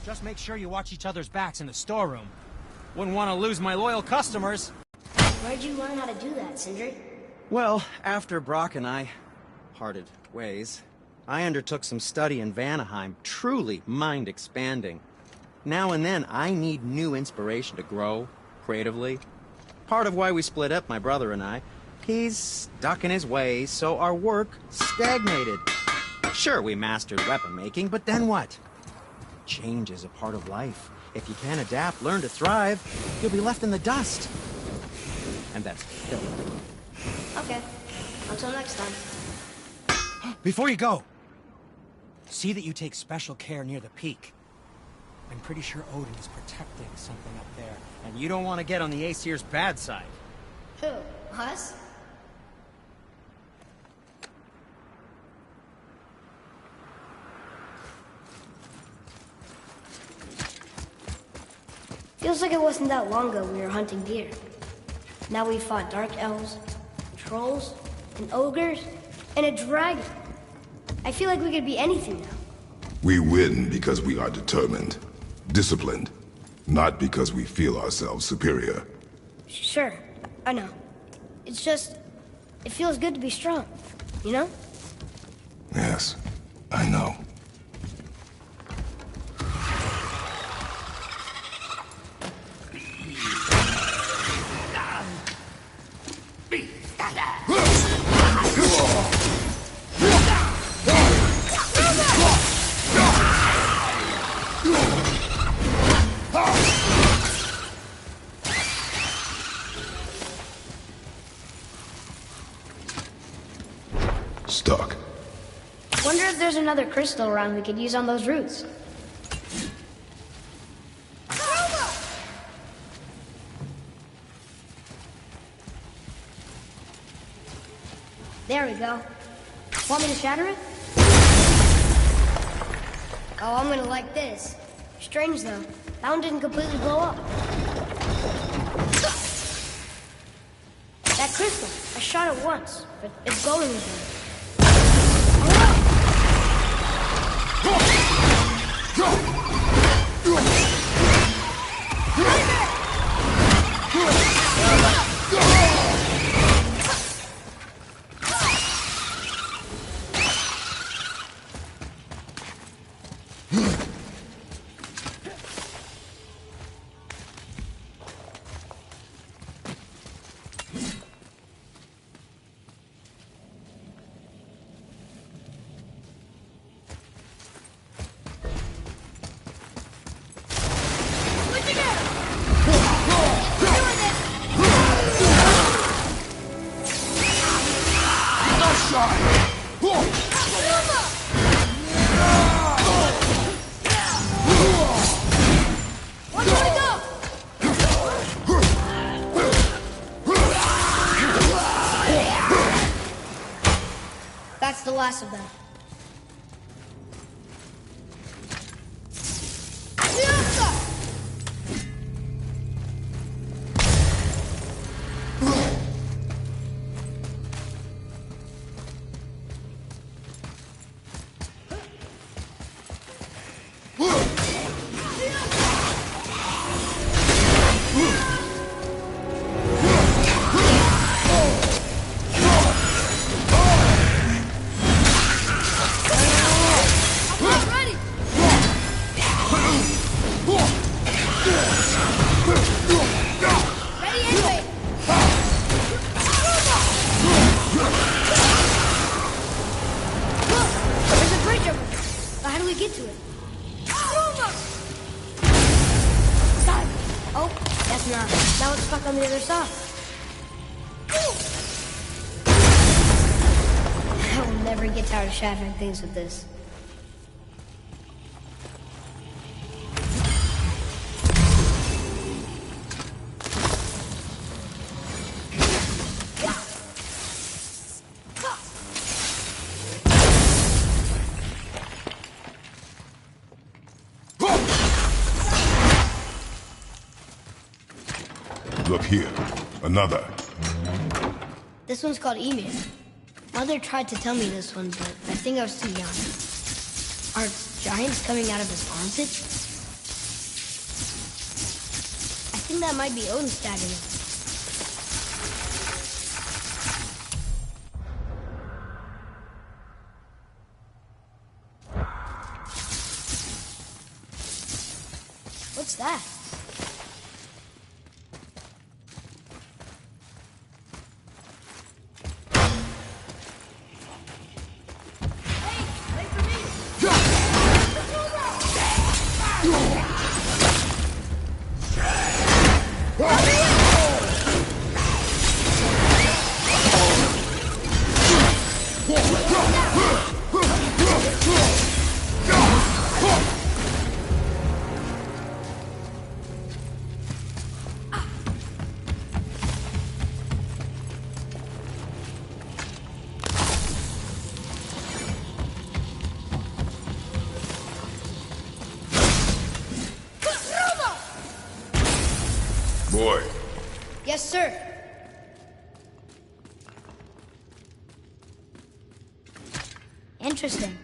Just make sure you watch each other's backs in the storeroom. Wouldn't want to lose my loyal customers. Where'd you learn how to do that, Sindri? Well, after Brock and I parted ways, I undertook some study in Vanaheim, truly mind-expanding. Now and then, I need new inspiration to grow creatively. Part of why we split up, my brother and I. He's stuck in his ways, so our work stagnated. Sure, we mastered weapon making, but then what? Change is a part of life. If you can't adapt, learn to thrive, you'll be left in the dust. And that's killing. Okay. Until next time. Before you go, see that you take special care near the peak. I'm pretty sure Odin is protecting something up there, and you don't want to get on the Aesir's bad side. Who? Us? Feels like it wasn't that long ago we were hunting deer. Now we fought dark elves, trolls, and ogres, and a dragon. I feel like we could be anything now. We win because we are determined, disciplined, not because we feel ourselves superior. Sure, I know. It's just, it feels good to be strong, you know? Yes, I know. Stuck. Wonder if there's another crystal around we could use on those roots. There we go. Want me to shatter it? Oh, I'm gonna like this. Strange though, that one didn't completely blow up. That crystal, I shot it once, but it's glowing again. That's the last of them. Now it's stuck on the other side. I will never get tired of shattering things with this. Look here. Another. This one's called Ymir. Mother tried to tell me this one, but I think I was too young. Are giants coming out of his armpits? think that might be Odin stabbing him. What's that? Boy. Yes, sir. Interesting.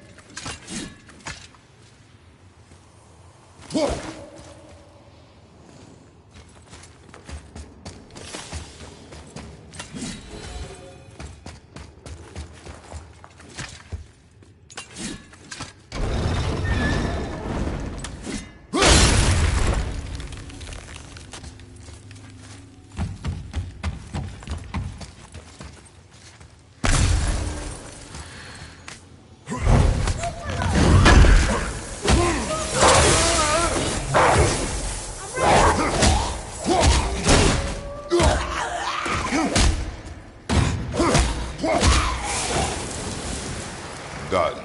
Done.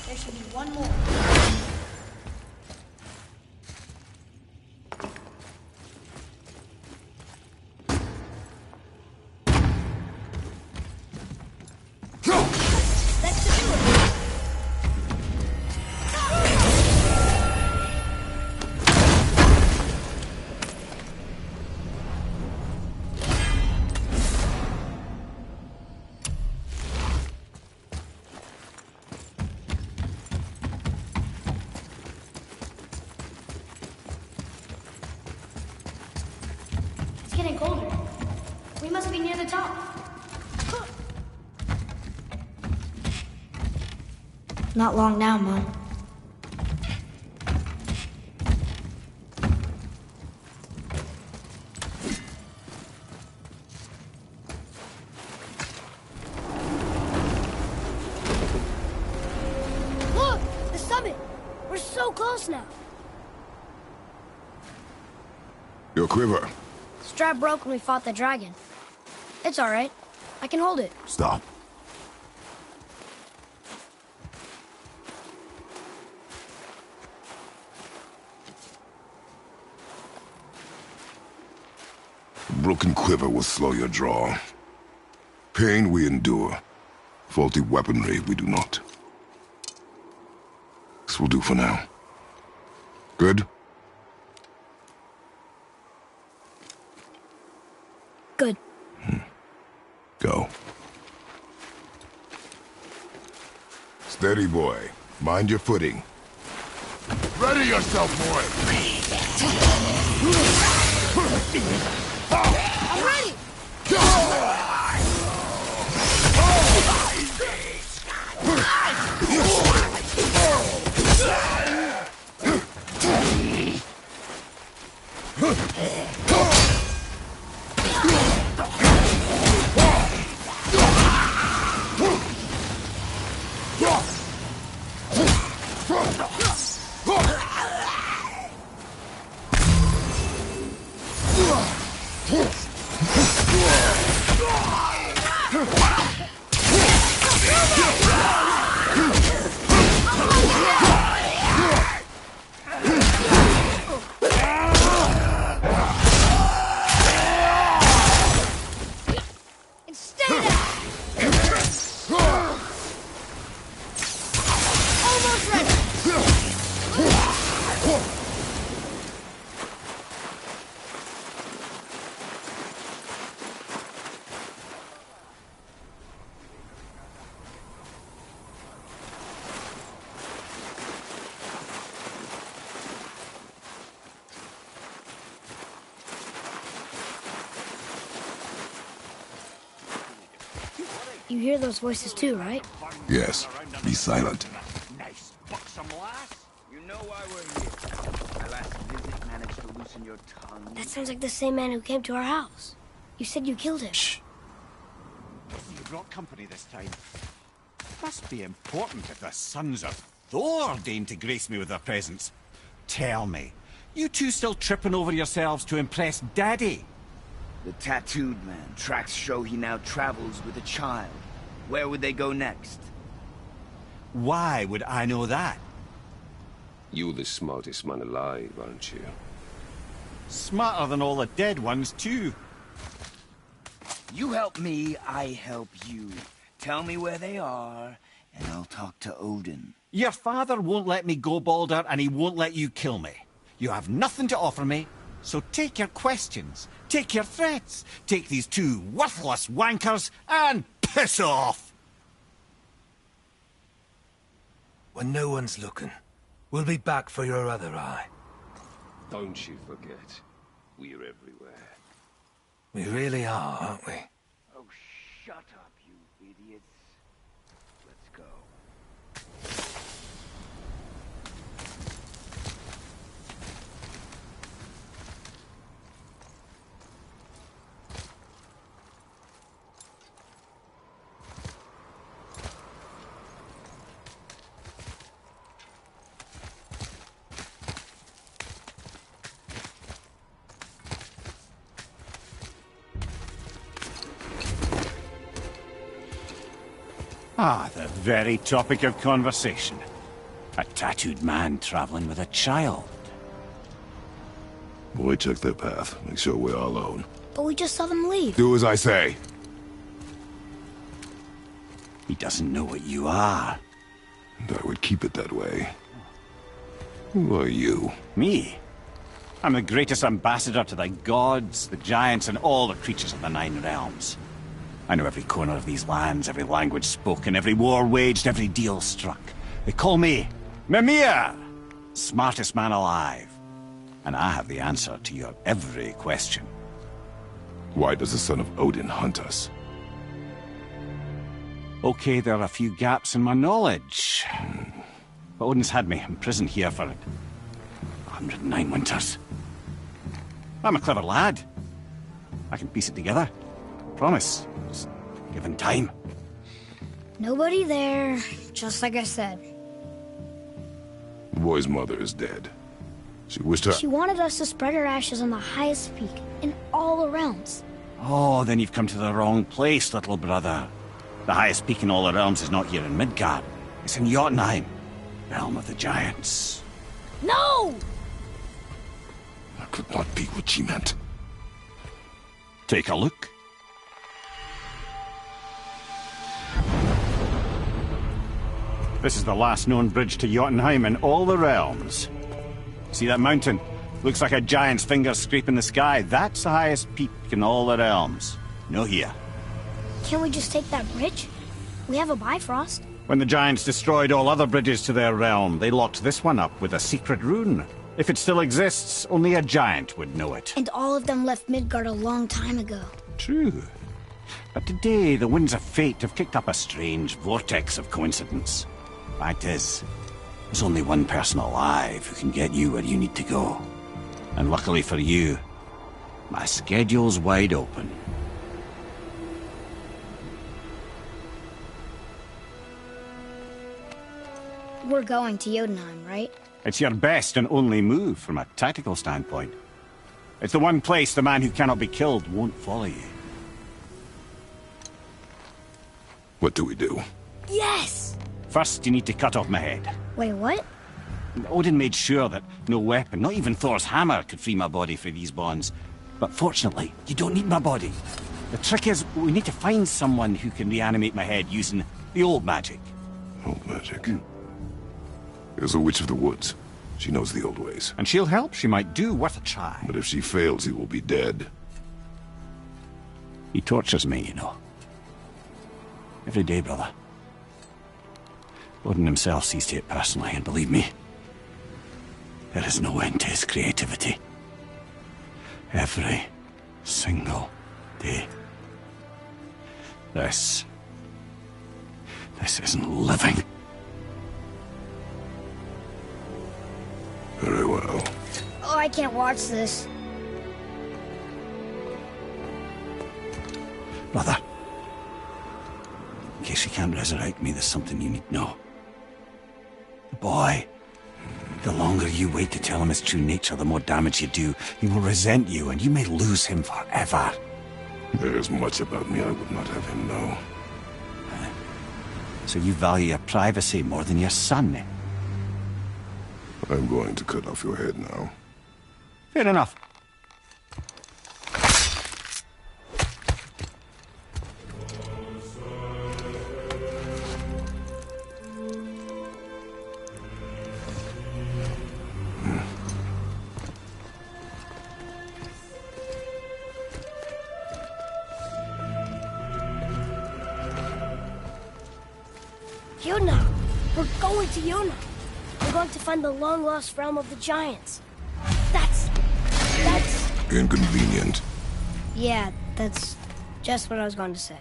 There should be one more. That's the door. It's getting colder. We must be near the top. Not long now, Mom. Look! The summit! We're so close now. Your quiver. Strap broke when we fought the dragon. It's all right. I can hold it. Stop. A broken quiver will slow your draw. Pain we endure. Faulty weaponry we do not. This will do for now. Good? Good. Go. Steady, boy. Mind your footing. Ready yourself, boy! I'm ready! You hear those voices too, right? Yes, be silent. Nice buxom lass. You know why we're here. My last visit managed to loosen your tongue. That sounds like the same man who came to our house. You said you killed him. Shh. You brought company this time. Must be important if the sons of Thor deign to grace me with their presence. Tell me, you two still tripping over yourselves to impress Daddy? The tattooed man. Tracks show he now travels with a child. Where would they go next? Why would I know that? You're the smartest man alive, aren't you? Smarter than all the dead ones, too. You help me, I help you. Tell me where they are, and I'll talk to Odin. Your father won't let me go, Baldur, and he won't let you kill me. You have nothing to offer me, so take your questions, take your threats, take these two worthless wankers, and piss off! When no one's looking, we'll be back for your other eye. Don't you forget, we're everywhere. We really are, aren't we? Oh, shut up, you idiots. Let's go. Ah, the very topic of conversation. A tattooed man traveling with a child. Boy, check their path. Make sure we're all alone. But we just saw them leave. Do as I say. He doesn't know what you are. And I would keep it that way. Who are you? Me? I'm the greatest ambassador to the gods, the giants, and all the creatures of the Nine Realms. I know every corner of these lands, every language spoken, every war waged, every deal struck. They call me Mimir, smartest man alive. And I have the answer to your every question. Why does the son of Odin hunt us? Okay, there are a few gaps in my knowledge. But Odin's had me imprisoned here for 109 winters. I'm a clever lad. I can piece it together. Promise. Just given time. Nobody there, just like I said. The boy's mother is dead. She wished her... She wanted us to spread her ashes on the highest peak in all the realms. Oh, then you've come to the wrong place, little brother. The highest peak in all the realms is not here in Midgard. It's in Jotunheim, realm of the giants. No! That could not be what she meant. Take a look. This is the last known bridge to Jotunheim in all the realms. See that mountain? Looks like a giant's finger scraping the sky. That's the highest peak in all the realms. No here. Can't we just take that bridge? We have a Bifrost. When the giants destroyed all other bridges to their realm, they locked this one up with a secret rune. If it still exists, only a giant would know it. And all of them left Midgard a long time ago. True. But today, the winds of fate have kicked up a strange vortex of coincidence. Fact is, there's only one person alive who can get you where you need to go. And luckily for you, my schedule's wide open. We're going to Jotunheim, right? It's your best and only move from a tactical standpoint. It's the one place the man who cannot be killed won't follow you. What do we do? Yes! First, you need to cut off my head. Wait, what? Odin made sure that no weapon, not even Thor's hammer, could free my body from these bonds. But fortunately, you don't need my body. The trick is, we need to find someone who can reanimate my head using the old magic. Old magic. There's a witch of the woods. She knows the old ways. And she'll help. She might do worth a try. But if she fails, he will be dead. He tortures me, you know. Every day, brother. Odin himself sees to it personally, and believe me, there is no end to his creativity. Every single day. This This isn't living. Very well. Oh, I can't watch this. Brother, in case you can't resurrect me, there's something you need to know. The boy, the longer you wait to tell him his true nature, the more damage you do. He will resent you, and you may lose him forever. There is much about me I would not have him know. So you value your privacy more than your son? I'm going to cut off your head now. Fair enough. Yuna! We're going to Yuna! We're going to find the long-lost realm of the Giants. That's... Inconvenient. Yeah, that's just what I was going to say.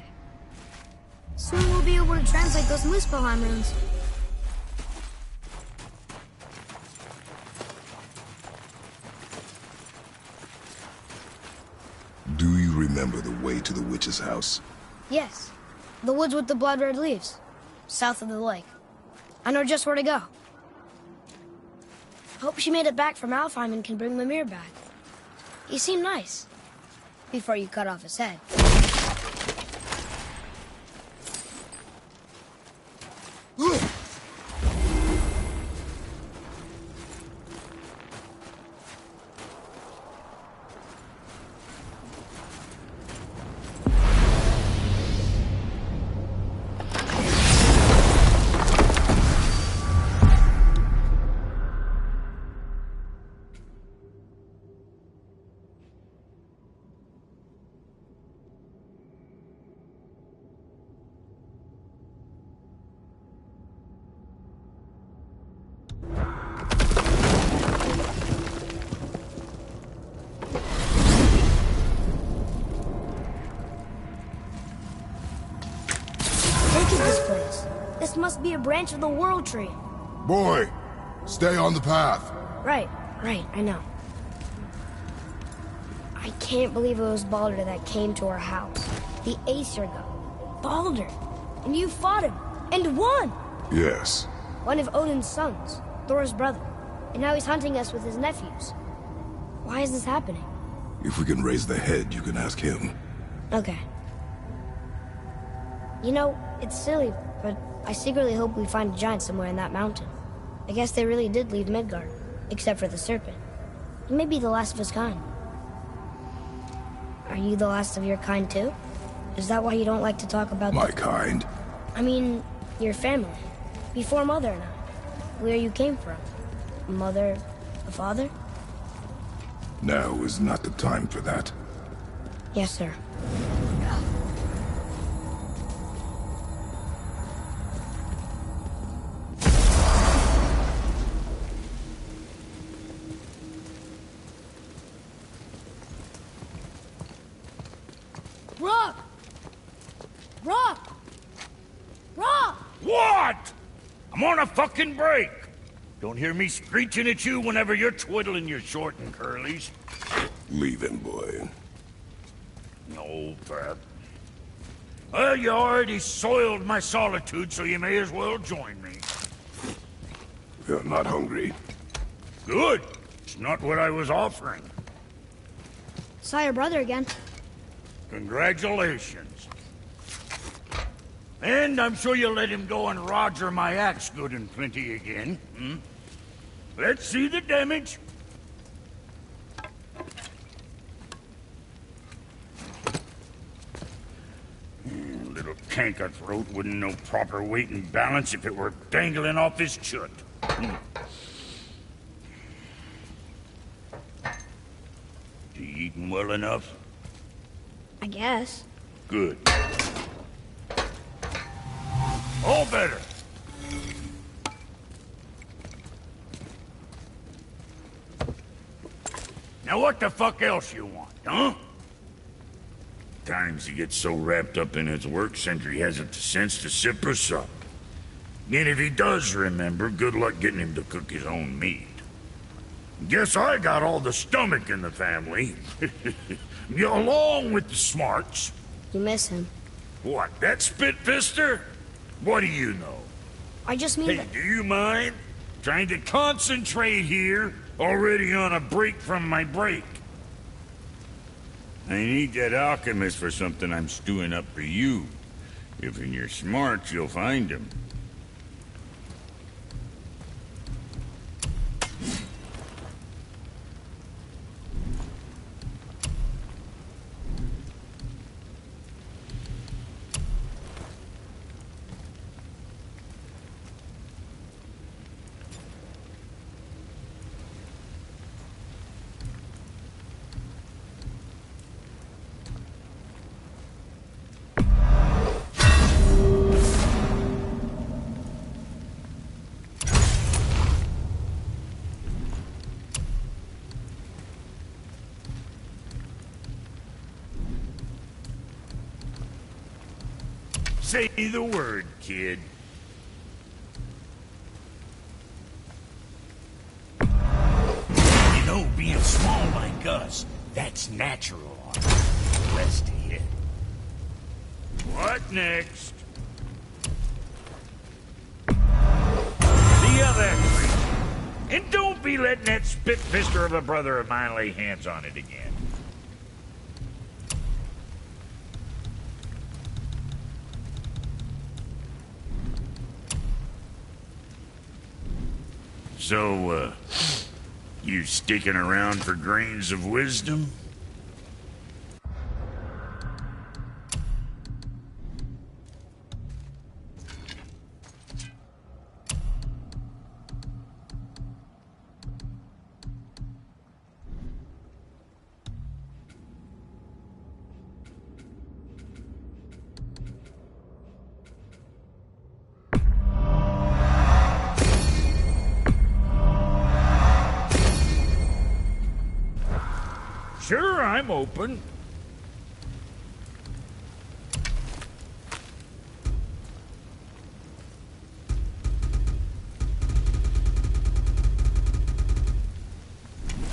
Soon we'll be able to translate those Muspelheim runes. Do you remember the way to the witch's house? Yes. The woods with the blood-red leaves. South of the lake. I know just where to go. Hope she made it back from Alfheim and can bring Mimir back. He seemed nice. Before you cut off his head. This must be a branch of the World Tree. Boy, stay on the path. Right, I know. I can't believe it was Baldur that came to our house. The Aesir god. Baldur! And you fought him, and won! Yes. One of Odin's sons, Thor's brother. And now he's hunting us with his nephews. Why is this happening? If we can raise the head, you can ask him. Okay. You know, it's silly, but I secretly hope we find a giant somewhere in that mountain. I guess they really did leave Midgard, except for the serpent. He may be the last of his kind. Are you the last of your kind too? Is that why you don't like to talk about My kind? I mean, your family. Before Mother and I. Where you came from. Mother, a father? Now is not the time for that. Yes, sir. Rock! Rock! Rock! What? I'm on a fucking break. Don't hear me screeching at you whenever you're twiddling your short and curlies. Leave him, boy. No, Pat. Well, you already soiled my solitude, so you may as well join me. You're not hungry. Good. It's not what I was offering. Saw your brother again. Congratulations. And I'm sure you'll let him go and Roger my axe good and plenty again. Hmm? Let's see the damage. Little canker throat wouldn't know proper weight and balance if it were dangling off his chut. You eating well enough? I guess. Good. All better. Now what the fuck else you want, huh? Times he gets so wrapped up in his work, Sentry hasn't the sense to sip or sup. And if he does remember, good luck getting him to cook his own meat. Guess I got all the stomach in the family. Along with the smarts. You miss him. What, that spit-fister? What do you know? I just mean Hey, that... do you mind? Trying to concentrate here, already on a break from my break. I need that alchemist for something I'm stewing up for you. If in your smarts, you'll find him. Say the word, kid. You know, being small like us, that's natural on the rest of you. What next? The other creature. And don't be letting that spit-fister of a brother of mine lay hands on it again. So, you sticking around for grains of wisdom? Sure, I'm open.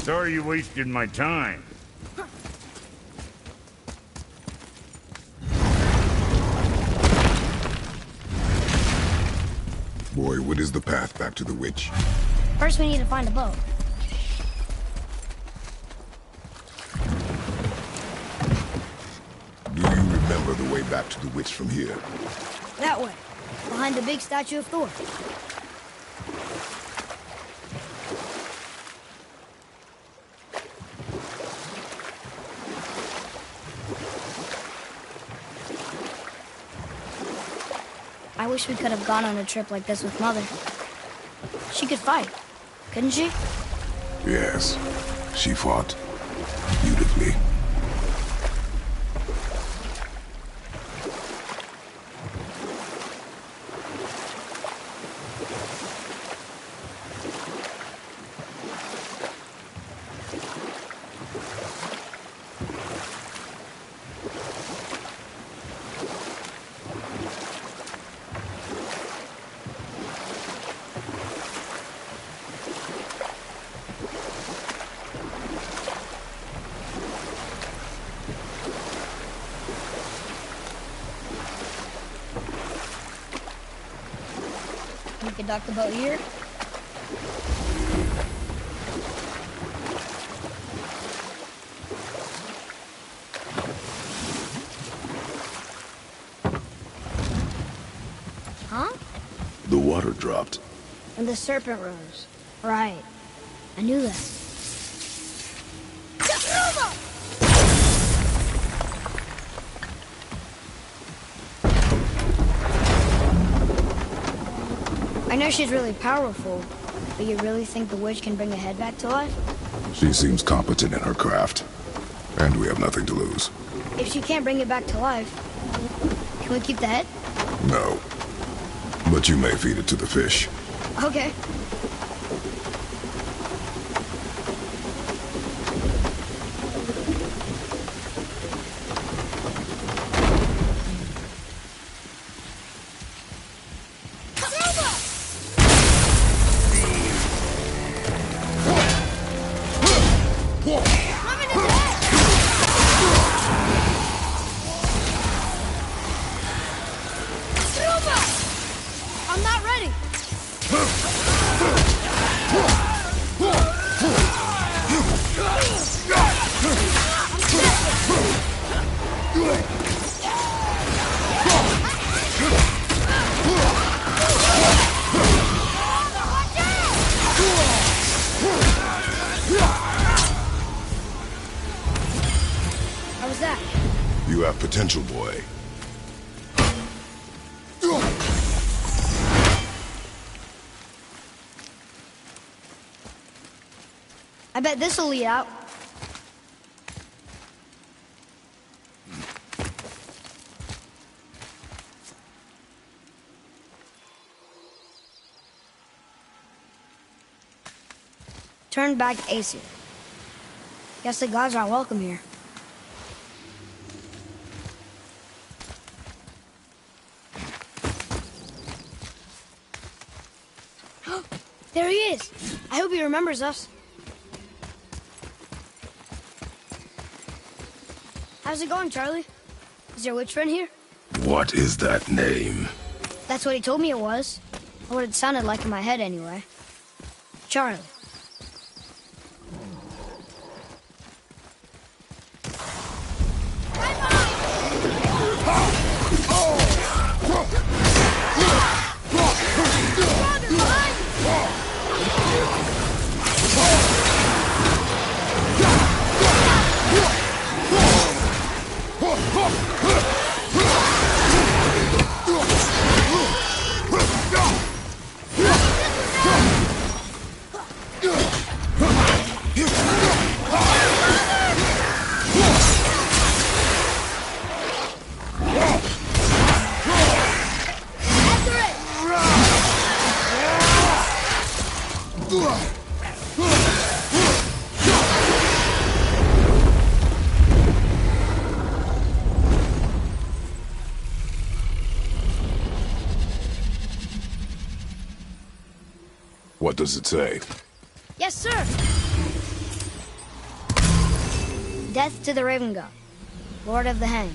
Sorry you wasted my time. Boy, what is the path back to the witch? First we need to find a boat. Do you remember the way back to the witch from here? That way. Behind the big statue of Thor. I wish we could have gone on a trip like this with Mother. She could fight, couldn't she? Yes, she fought beautifully. We could dock the boat here. Huh? The water dropped. And the serpent rose. Right. I knew that. I know she's really powerful, but you really think the witch can bring the head back to life? She seems competent in her craft. And we have nothing to lose. If she can't bring it back to life, can we keep the head? No. But you may feed it to the fish. Okay. that? You have potential, boy. I bet this'll lead out. Turn back Aesir. Guess the gods aren't welcome here. There he is! I hope he remembers us. How's it going, Charlie? Is your witch friend here? What is that name? That's what he told me it was. Or what it sounded like in my head, anyway. Charlie. What does it say? Yes, sir! Death to the Raven God, Lord of the Hang.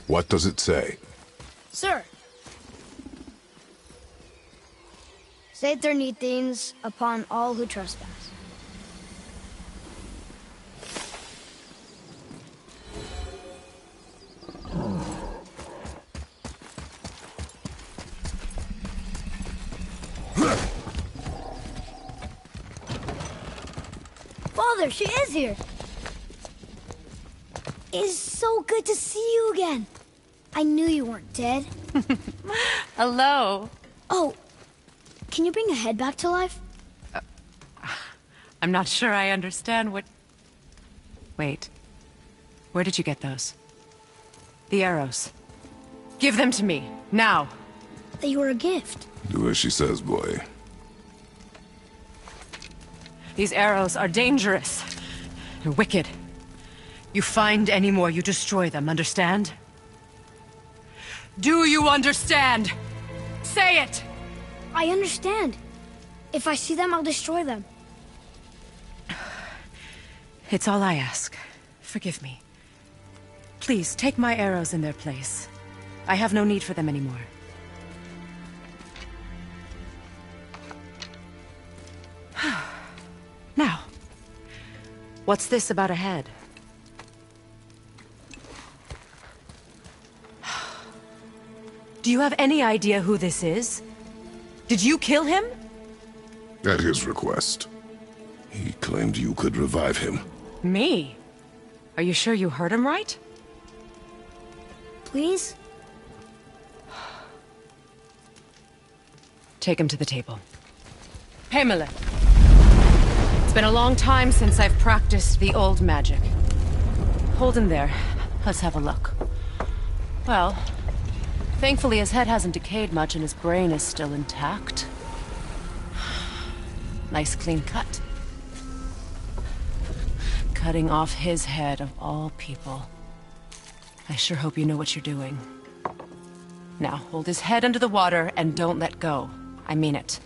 What does it say? Sir. Saether Nethines upon all who trespass. Father, she is here! It's so good to see you again. I knew you weren't dead. Hello. Oh, can you bring a head back to life? I'm not sure I understand what... Wait. Where did you get those? The arrows. Give them to me, now. They were a gift. Do as she says, boy. These arrows are dangerous. They're wicked. You find any more, you destroy them, understand? Do you understand? Say it! I understand. If I see them, I'll destroy them. It's all I ask. Forgive me. Please, take my arrows in their place. I have no need for them anymore. Now, what's this about a head? Do you have any idea who this is? Did you kill him? At his request. He claimed you could revive him. Me? Are you sure you heard him right? Please? Take him to the table. Pamela. It's been a long time since I've practiced the old magic. Hold him there. Let's have a look. Well, thankfully his head hasn't decayed much and his brain is still intact. Nice clean cut. Cutting off his head of all people. I sure hope you know what you're doing. Now, hold his head under the water and don't let go. I mean it.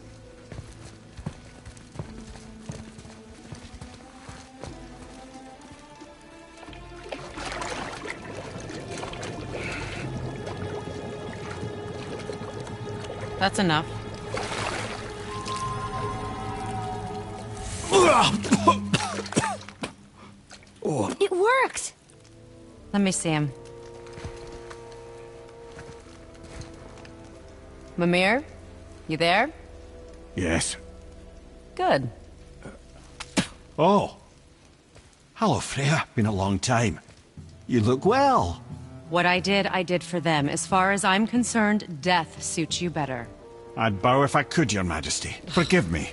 That's enough. It worked! Let me see him. Mimir? You there? Yes. Good. Oh. Hello, Freya. Been a long time. You look well. What I did for them. As far as I'm concerned, death suits you better. I'd bow if I could, Your Majesty. Forgive me.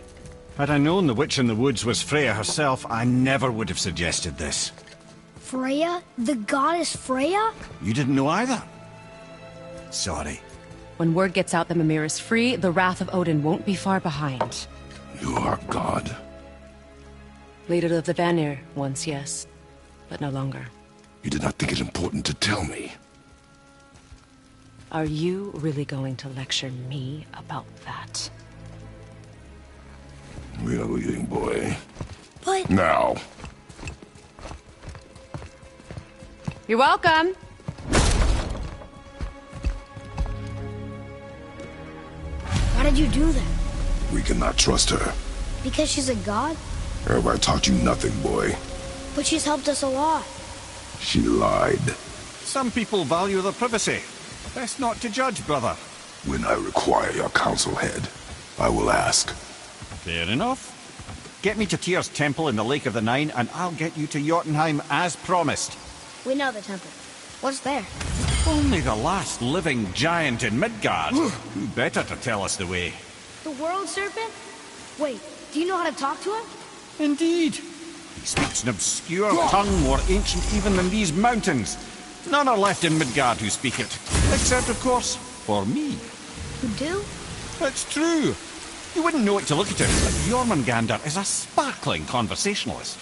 Had I known the witch in the woods was Freya herself, I never would have suggested this. Freya? The goddess Freya? You didn't know either? Sorry. When word gets out that Mimir is free, the wrath of Odin won't be far behind. You are God. Leader of the Vanir, once yes, but no longer. You did not think it important to tell me. Are you really going to lecture me about that? We are leaving, boy. But... Now. You're welcome! Why did you do that? We cannot trust her. Because she's a god? Have I taught you nothing, boy? But she's helped us a lot. She lied. Some people value their privacy. Best not to judge, brother. When I require your council head, I will ask. Fair enough. Get me to Tyr's temple in the Lake of the Nine, and I'll get you to Jotunheim as promised. We know the temple. What's there? Only the last living giant in Midgard. Who better to tell us the way? The world serpent? Wait, do you know how to talk to him? Indeed. He speaks an obscure tongue more ancient even than these mountains. None are left in Midgard who speak it. Except, of course, for me. You do? It's true. You wouldn't know it to look at him, but Jormungandr is a sparkling conversationalist.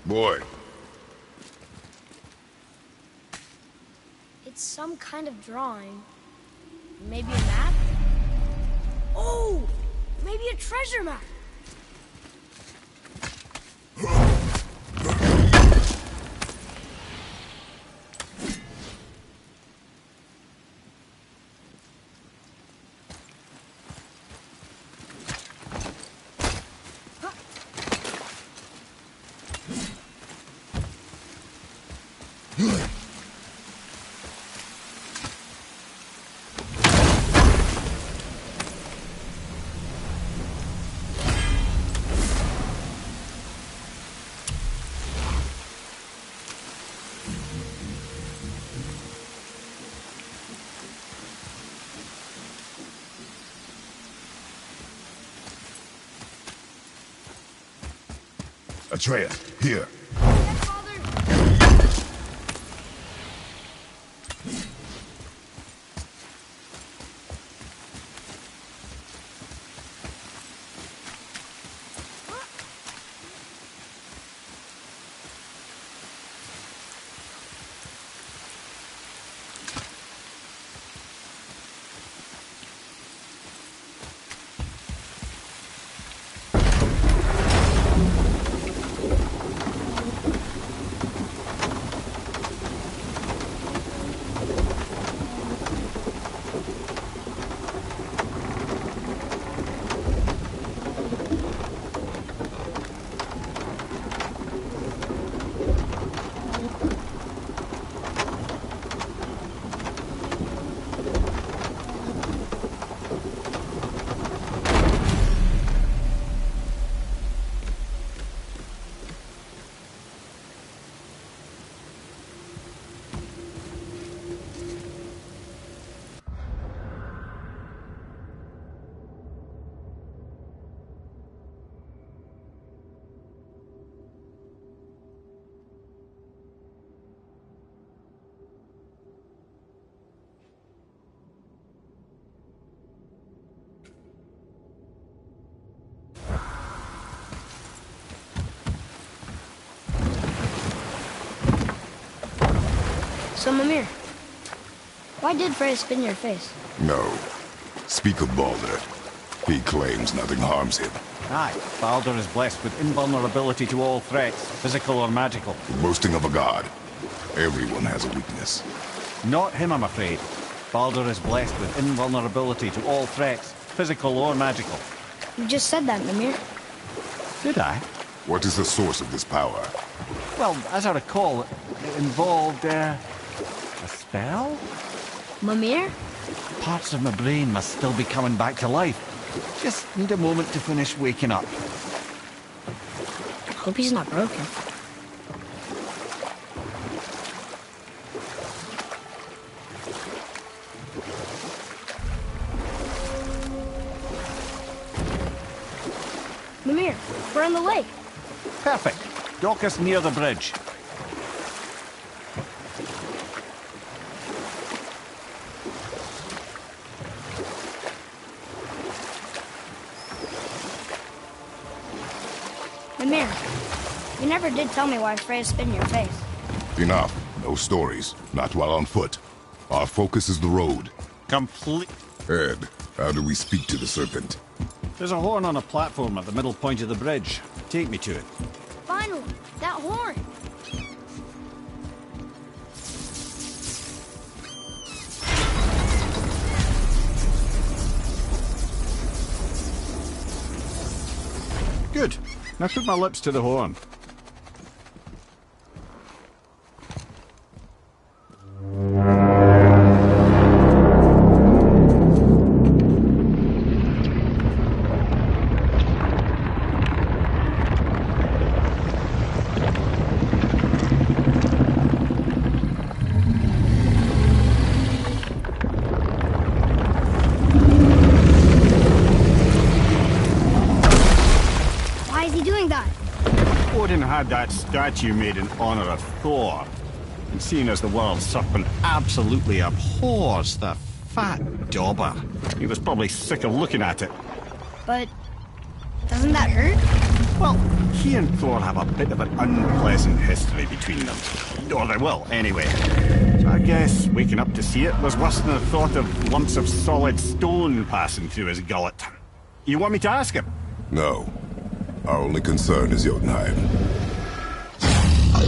Boy. It's some kind of drawing. Maybe a map? Oh! Maybe a treasure map! Atreus, here. So, Mimir, why did Freya spin your face? No. Speak of Baldur. He claims nothing harms him. Aye, Baldur is blessed with invulnerability to all threats, physical or magical. The boasting of a god. Everyone has a weakness. Not him, I'm afraid. Baldur is blessed with invulnerability to all threats, physical or magical. You just said that, Mimir. Did I? What is the source of this power? Well, as I recall, it involved, a spell? Mimir? Parts of my brain must still be coming back to life. Just need a moment to finish waking up. I hope he's not broken. Mimir, we're on the lake. Perfect. Dock us near the bridge. Mimir, you never did tell me why Freya spit in your face. Enough. No stories. Not while on foot. Our focus is the road. Complete. Ed, how do we speak to the serpent? There's a horn on a platform at the middle point of the bridge. Take me to it. Finally, that horn. Good. Now put my lips to the horn. Odin had that statue made in honor of Thor. And seeing as the world serpent absolutely abhors the fat dauber, he was probably sick of looking at it. But doesn't that hurt? Well, he and Thor have a bit of an unpleasant history between them. Or they will, anyway. So I guess waking up to see it was worse than the thought of lumps of solid stone passing through his gullet. You want me to ask him? No. Our only concern is Jotunheim. All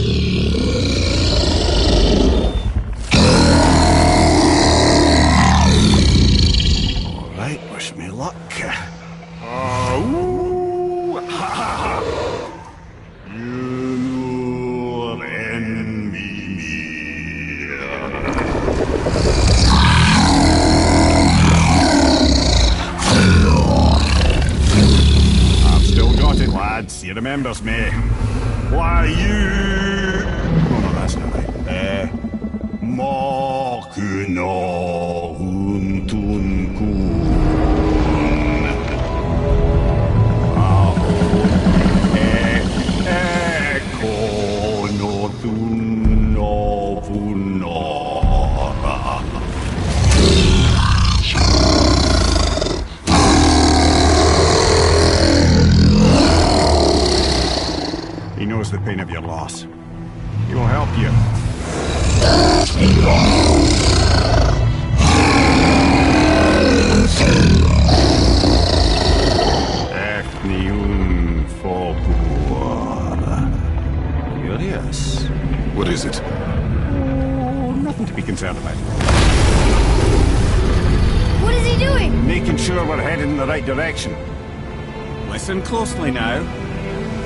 right, wish me luck. You envy me. I've still got it, lads. He remembers me. Why you? Oh no, that's not right. Mokuno Huntunkun. He knows the pain of your loss. He will help you. Ethnium Folklore. Curious. What is it? Oh, nothing to be concerned about. What is he doing? Making sure we're headed in the right direction. Listen closely now.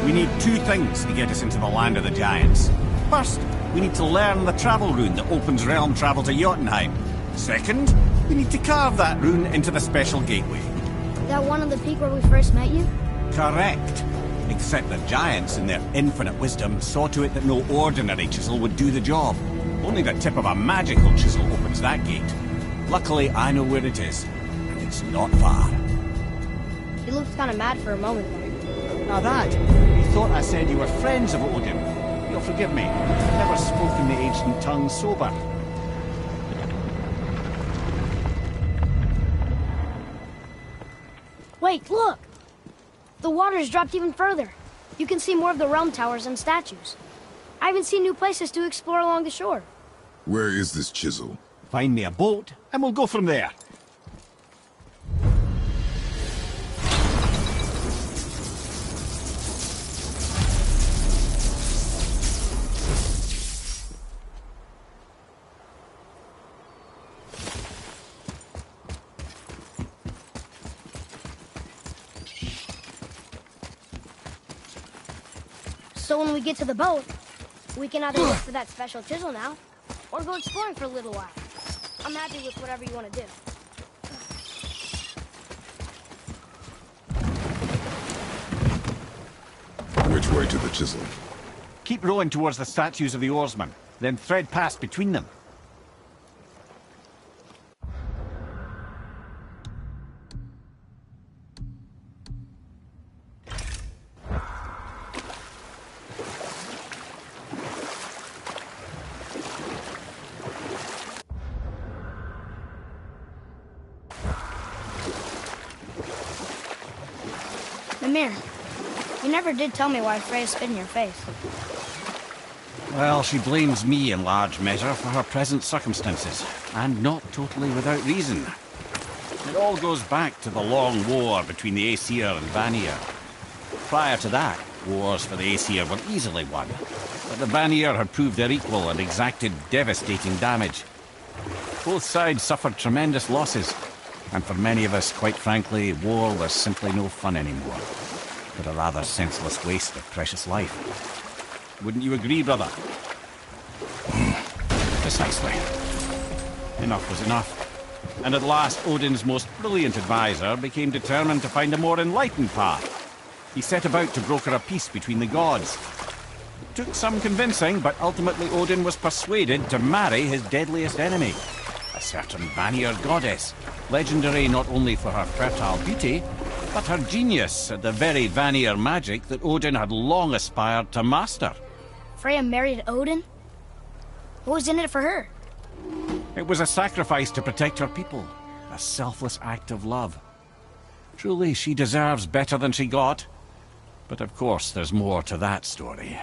We need two things to get us into the land of the giants. First, we need to learn the travel rune that opens realm travel to Jotunheim. Second, we need to carve that rune into the special gateway. That one on the peak where we first met you? Correct. Except the giants, in their infinite wisdom, saw to it that no ordinary chisel would do the job. Only the tip of a magical chisel opens that gate. Luckily, I know where it is, and it's not far. You looked kind of mad for a moment there. Now that, you thought I said you were friends of Odin. You'll forgive me. I've never spoken the ancient tongue sober. Wait, look! The water's dropped even further. You can see more of the realm towers and statues. I even see new places to explore along the shore. Where is this chisel? Find me a boat, and we'll go from there. So when we get to the boat, we can either look for that special chisel now, or go exploring for a little while. I'm happy with whatever you want to do. Which way to the chisel? Keep rowing towards the statues of the oarsmen, then thread past between them. Mimir, you never did tell me why Freya spit in your face. Well, she blames me in large measure for her present circumstances, and not totally without reason. It all goes back to the long war between the Aesir and Vanir. Prior to that, wars for the Aesir were easily won, but the Vanir had proved their equal and exacted devastating damage. Both sides suffered tremendous losses, and for many of us, quite frankly, war was simply no fun anymore, but a rather senseless waste of precious life. Wouldn't you agree, brother? Precisely. Enough was enough. And at last, Odin's most brilliant advisor became determined to find a more enlightened path. He set about to broker a peace between the gods. It took some convincing, but ultimately Odin was persuaded to marry his deadliest enemy, a certain Vanir goddess, legendary not only for her fertile beauty, but her genius at the very Vanir magic that Odin had long aspired to master. Freya married Odin? What was in it for her? It was a sacrifice to protect her people, a selfless act of love. Truly, she deserves better than she got. But of course, there's more to that story.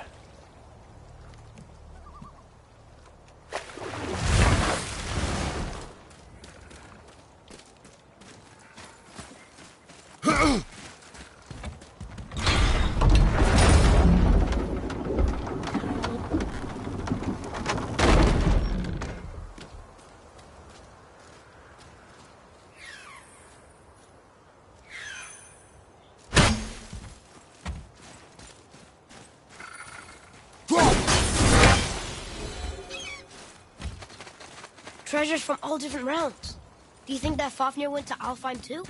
Treasures from all different realms. Do you think that Fafnir went to Alfheim too?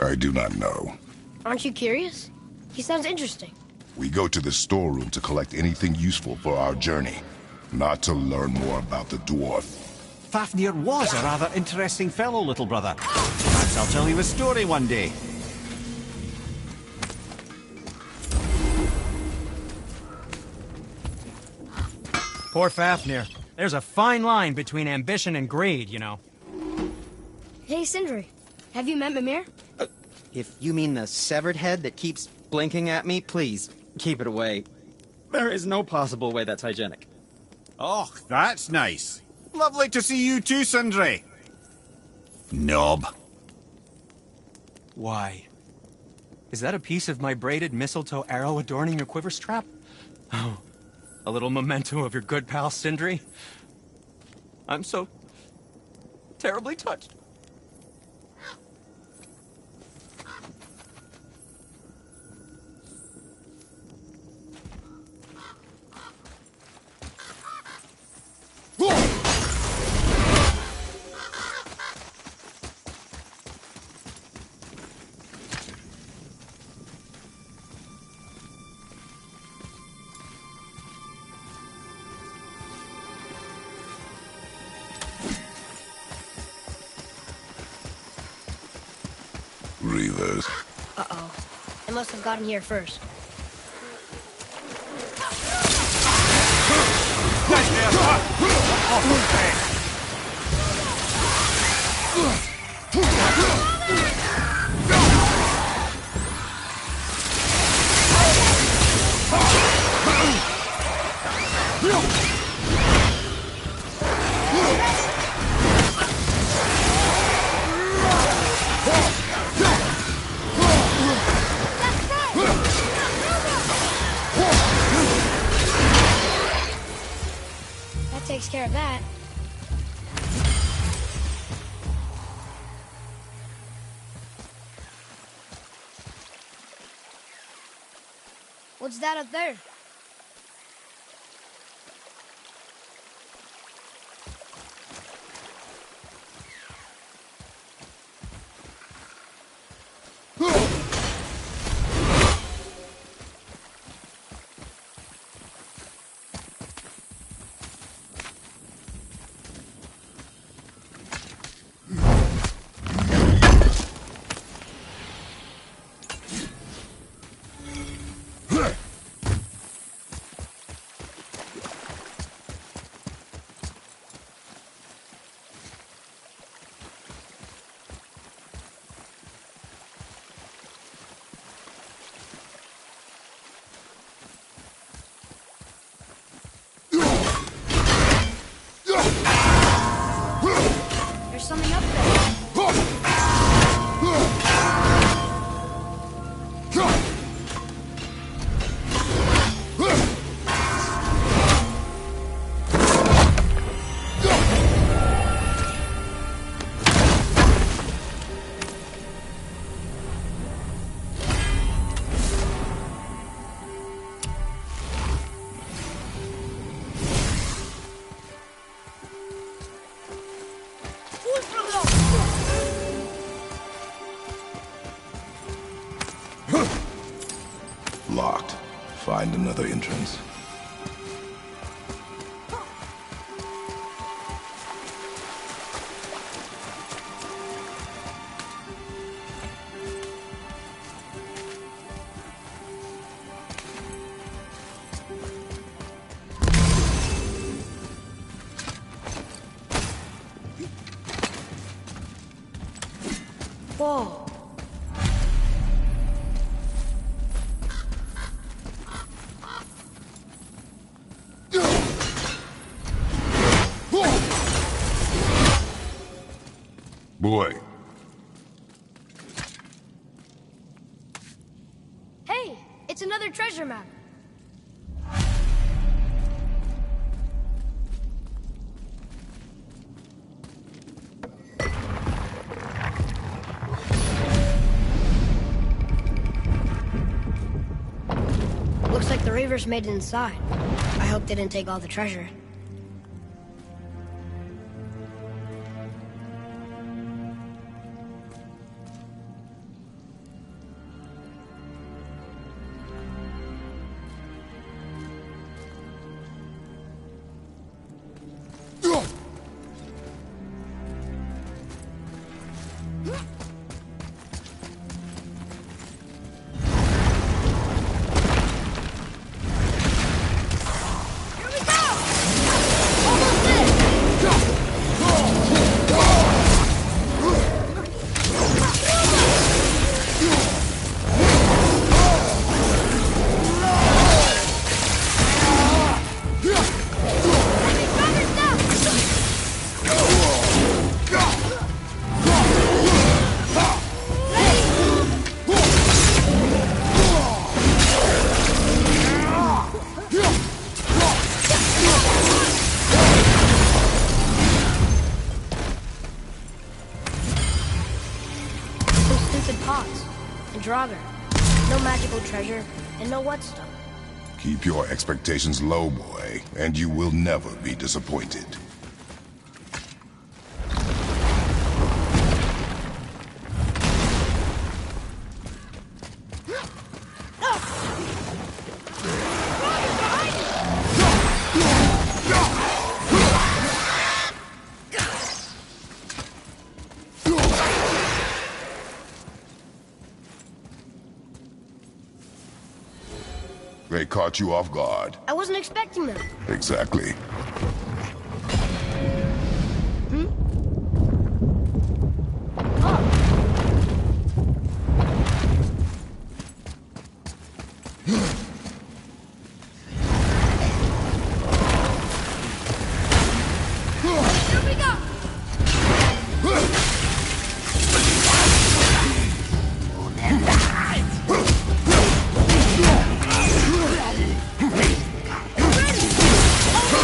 I do not know. Aren't you curious? He sounds interesting. We go to the storeroom to collect anything useful for our journey, not to learn more about the dwarf. Fafnir was a rather interesting fellow, little brother. Perhaps I'll tell you a story one day. Poor Fafnir. There's a fine line between ambition and greed, you know. Hey, Sindri. Have you met Mimir? If you mean the severed head that keeps blinking at me, please, keep it away. There is no possible way that's hygienic. Oh, that's nice. Lovely to see you too, Sindri. Knob. Why? Is that a piece of my braided mistletoe arrow adorning your quiver strap? Oh, a little memento of your good pal Sindri? I'm so terribly touched. Reavers. Uh-oh. I must have gotten here first. What's that up there? There's something up there. Locked. Find another entrance. Whoa. Boy. Hey, it's another treasure map. Looks like the Reavers made it inside. I hope they didn't take all the treasure. Draugr. No magical treasure, and no whetstone. Keep your expectations low, boy, and you will never be disappointed. They caught you off guard. I wasn't expecting them. Exactly.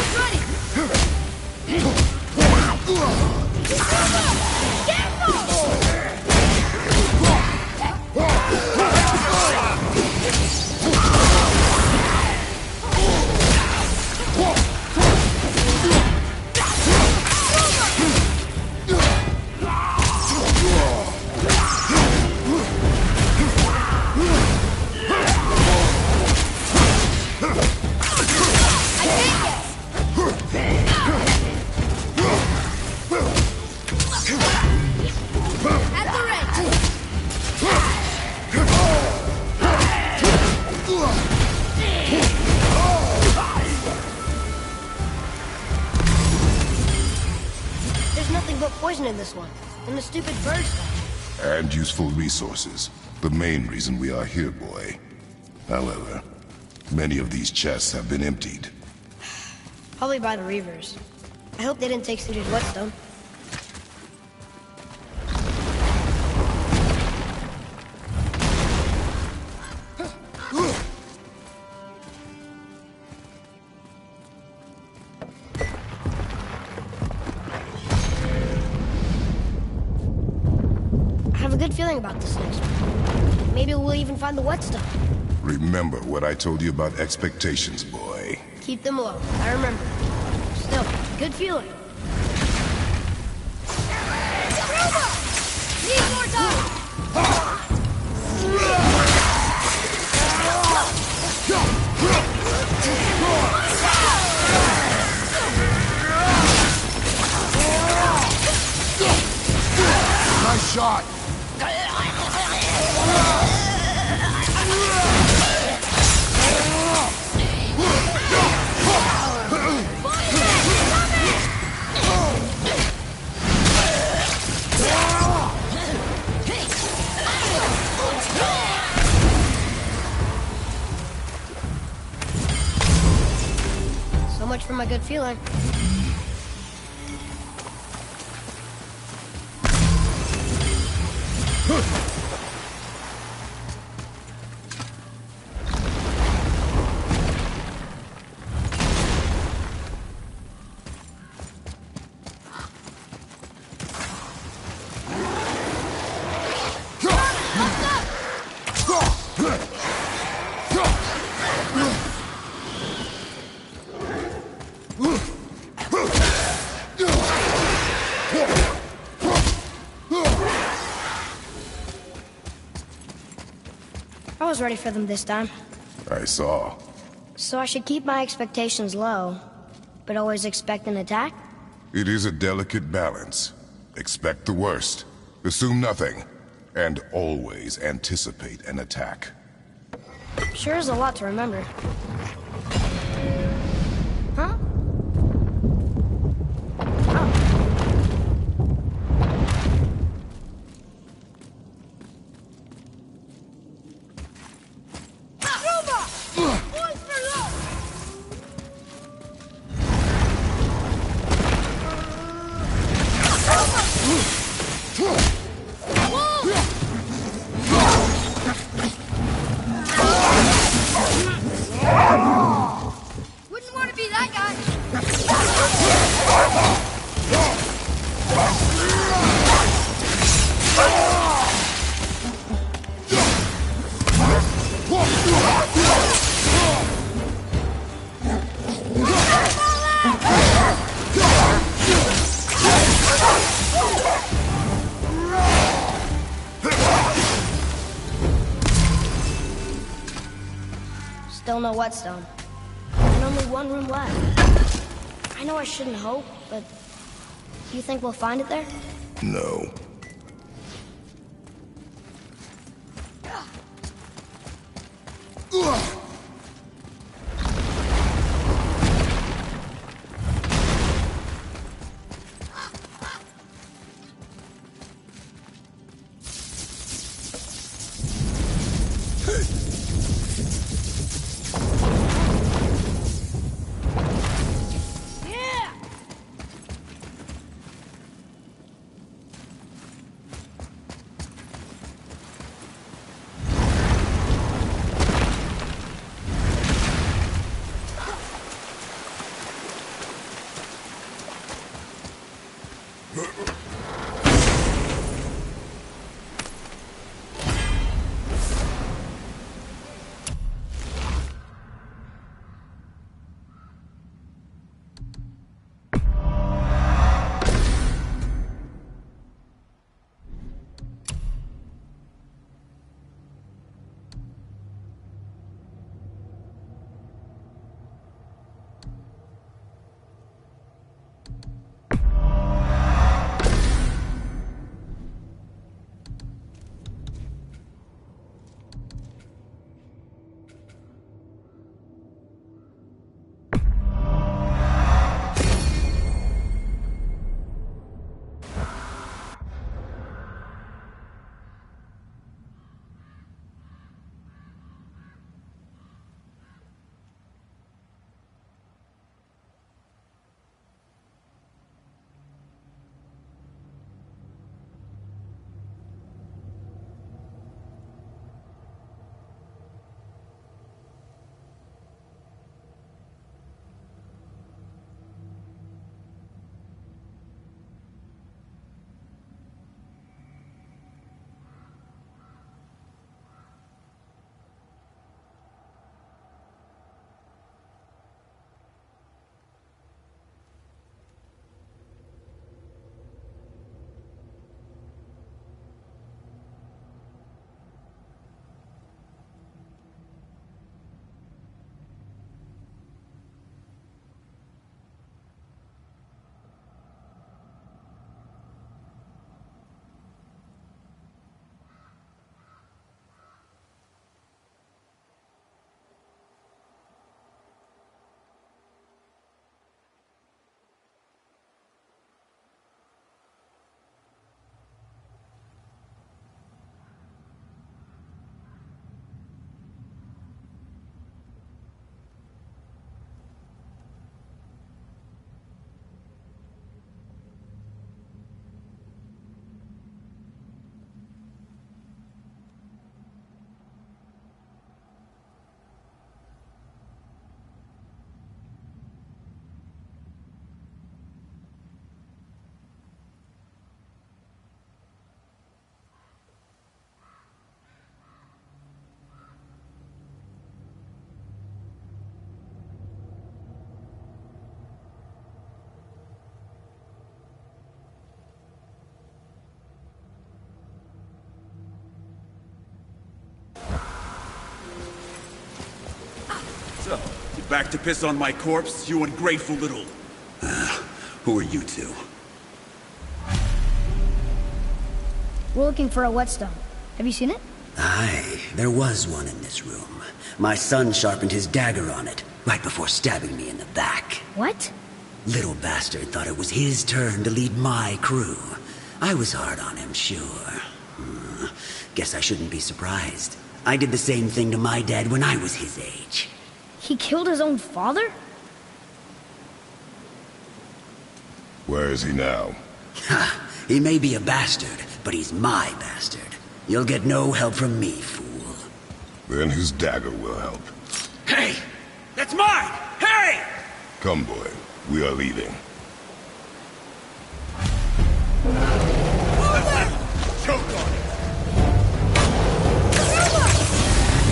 Ready! nothing but poison in this one. And the stupid bird stuff. And useful resources. The main reason we are here, boy. However, many of these chests have been emptied. Probably by the Reavers. I hope they didn't take Cedric's whetstone. I have a good feeling about this next one. Maybe we'll even find the whetstone. Remember what I told you about expectations, boy. Keep them low. I remember. Still, good feeling. Need more time! Nice shot! So much for my good feeling. I was ready for them this time. I saw. So I should keep my expectations low, but always expect an attack? It is a delicate balance. Expect the worst, assume nothing, and always anticipate an attack. Sure is a lot to remember. Huh? Wouldn't want to be that guy. Still no whetstone. And only one room left. I know I shouldn't hope, but do you think we'll find it there? No. Back to piss on my corpse, you ungrateful little... who are you two? We're looking for a whetstone. Have you seen it? Aye, there was one in this room. My son sharpened his dagger on it, right before stabbing me in the back. What? Little bastard thought it was his turn to lead my crew. I was hard on him, sure. Guess I shouldn't be surprised. I did the same thing to my dad when I was his age. He killed his own father? Where is he now? Ha! He may be a bastard, but he's my bastard. You'll get no help from me, fool. Then his dagger will help. Hey! That's mine! Hey! Come, boy. We are leaving. Choke on it!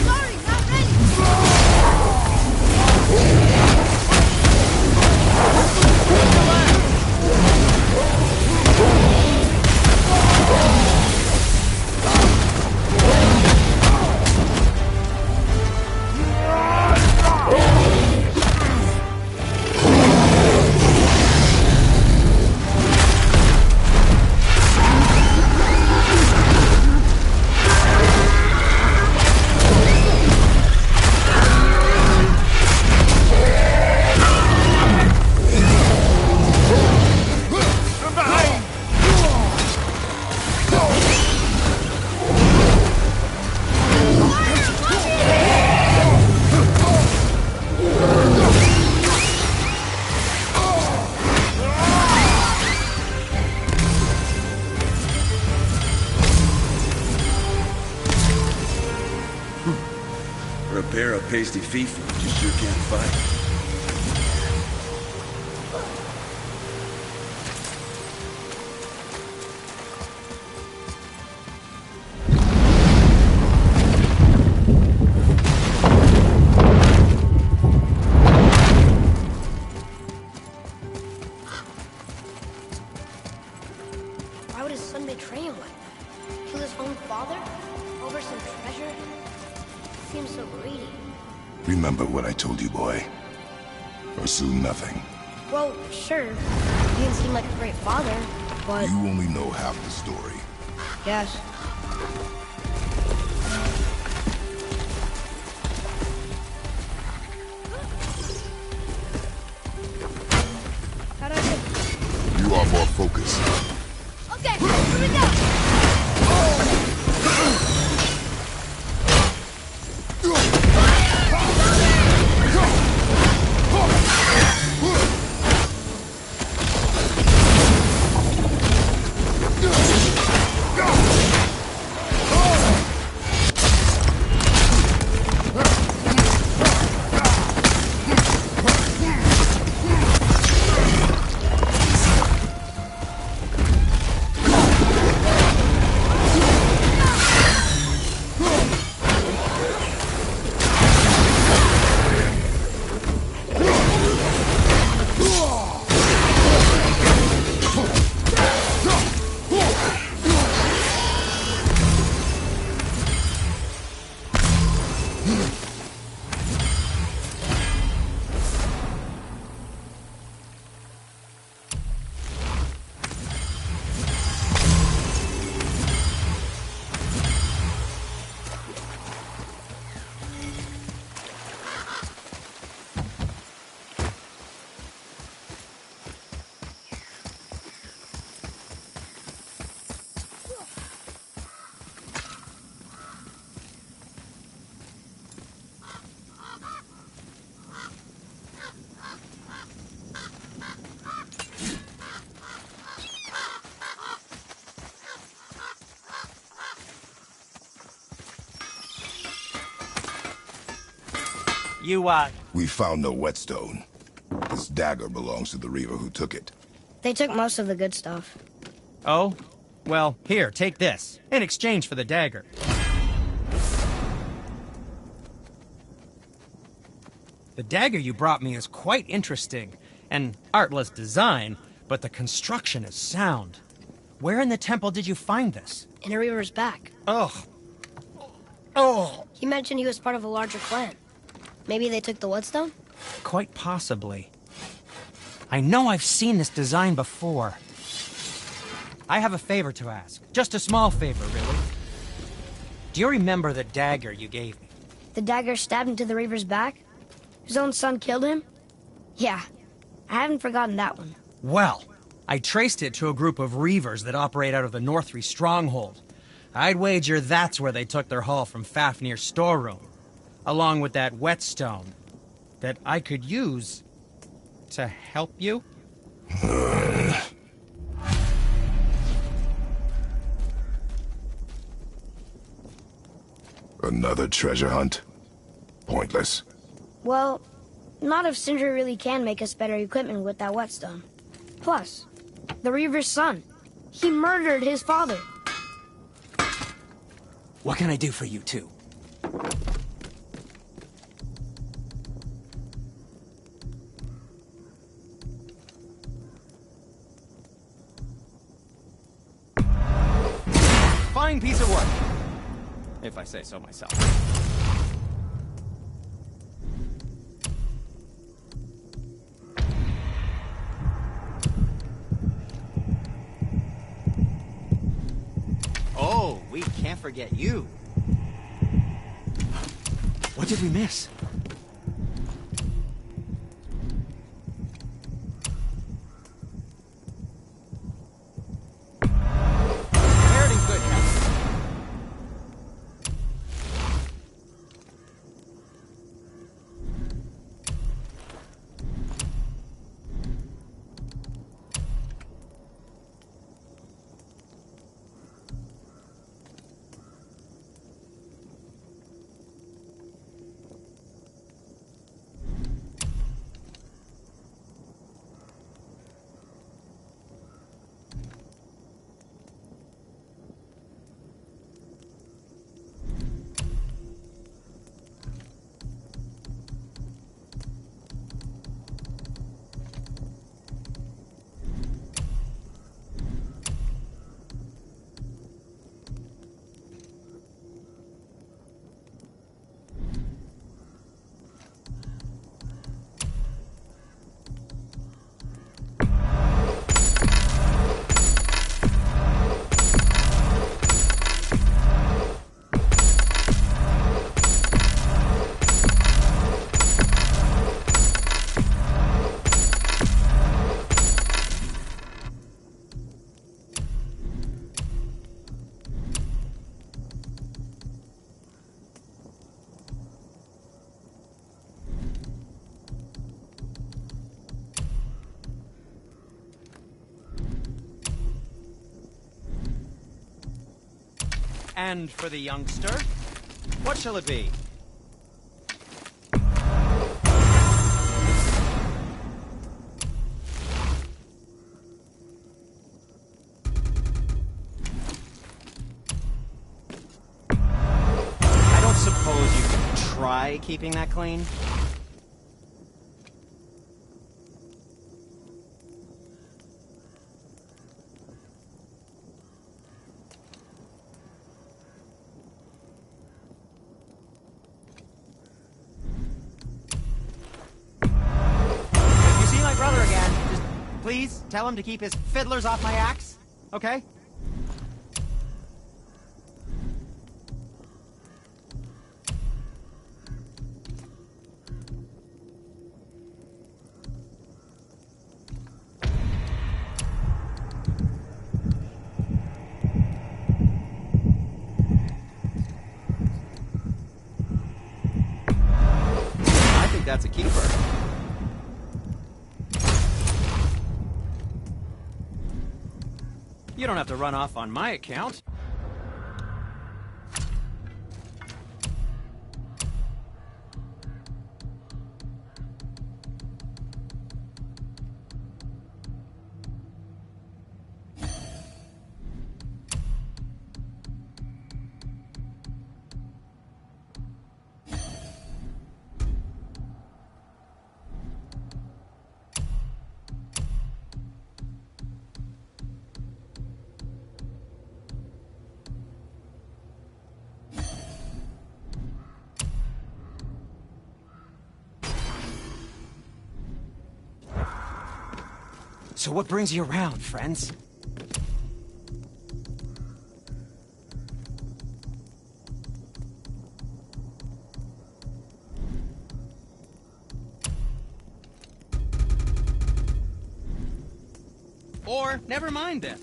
Sorry, not ready! For a pair of pasty fiefos, you sure can't fight. Why would his son betray him like that? Kill his own father? Over some treasure? Seems so greedy. Remember what I told you, boy. Pursue nothing. Well, sure. He didn't seem like a great father, but... You only know half the story. Yes. How'd I do? You are more focused. Okay, here we go! We found no whetstone. This dagger belongs to the Reaver who took it. They took most of the good stuff. Oh? Well, here, take this. In exchange for the dagger. The dagger you brought me is quite interesting. An artless design, but the construction is sound. Where in the temple did you find this? In a Reaver's back. Ugh. Oh! He mentioned he was part of a larger clan. Maybe they took the whetstone? Quite possibly. I know I've seen this design before. I have a favor to ask. Just a small favor, really. Do you remember the dagger you gave me? The dagger stabbed into the Reaver's back? His own son killed him? Yeah, I haven't forgotten that one. Well, I traced it to a group of Reavers that operate out of the Northree stronghold. I'd wager that's where they took their haul from Fafnir's storeroom, along with that whetstone that I could use to help you. Another treasure hunt? Pointless. Well, not if Sindri really can make us better equipment with that whetstone. Plus, the Reaver's son. He murdered his father. What can I do for you two? Fine piece of work, if I say so myself. Oh, we can't forget you. What did we miss? Fared in good health. And for the youngster, what shall it be? I don't suppose you could try keeping that clean? Please, tell him to keep his fiddlers off my axe, okay? I think that's a keeper. You don't have to run off on my account. So what brings you around, friends? Or, never mind then.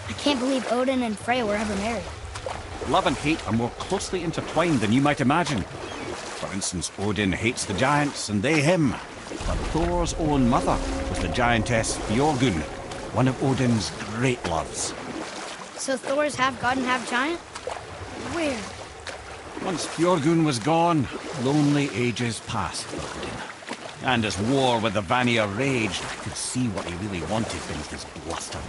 I can't believe Odin and Freya were ever married. Love and hate are more closely intertwined than you might imagine. For instance, Odin hates the giants and they him. But Thor's own mother was the giantess Björgun, one of Odin's great loves. So Thor's half god and half giant? Weird. Once Björgun was gone, lonely ages passed for Odin. And as war with the Vanir raged, I could see what he really wanted beneath his bluster.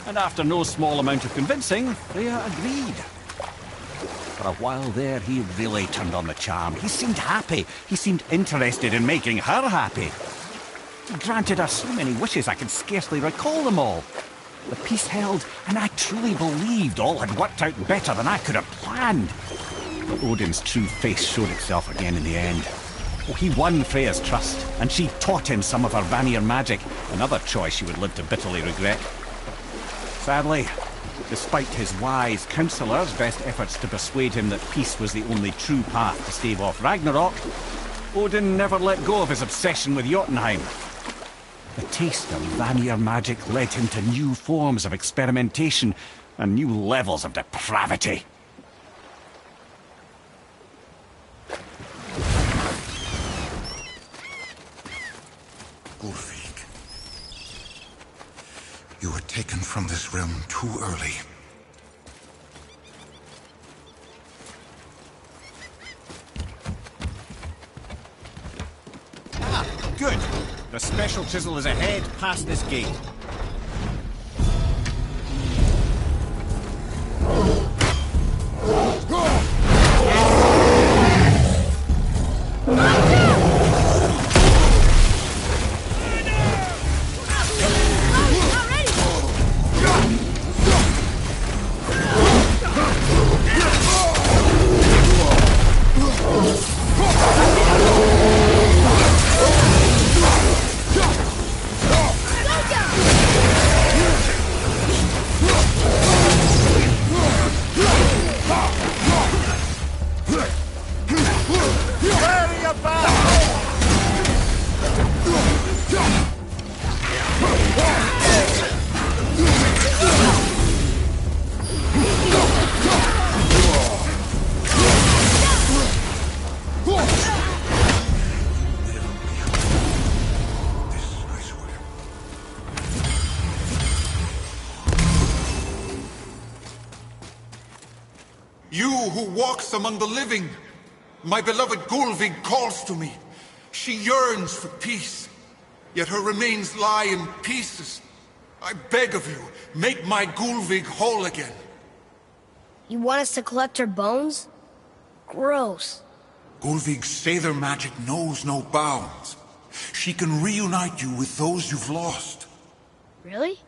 And after no small amount of convincing, Freya agreed. For a while there, he really turned on the charm. He seemed happy. He seemed interested in making her happy. He granted her so many wishes I could scarcely recall them all. The peace held, and I truly believed all had worked out better than I could have planned. But Odin's true face showed itself again in the end. Oh, he won Freya's trust, and she taught him some of her Vanir magic, another choice she would live to bitterly regret. Sadly, despite his wise counsellors' best efforts to persuade him that peace was the only true path to stave off Ragnarok, Odin never let go of his obsession with Jotunheim. The taste of Vanir magic led him to new forms of experimentation and new levels of depravity. Gullveig. You were taken from this realm too early. Ah, good. The special chisel is ahead past this gate. You who walks among the living, my beloved Gullveig calls to me. She yearns for peace, yet her remains lie in pieces. I beg of you, make my Gullveig whole again. You want us to collect her bones? Gross. Gullveig's Seidr magic knows no bounds. She can reunite you with those you've lost. Really?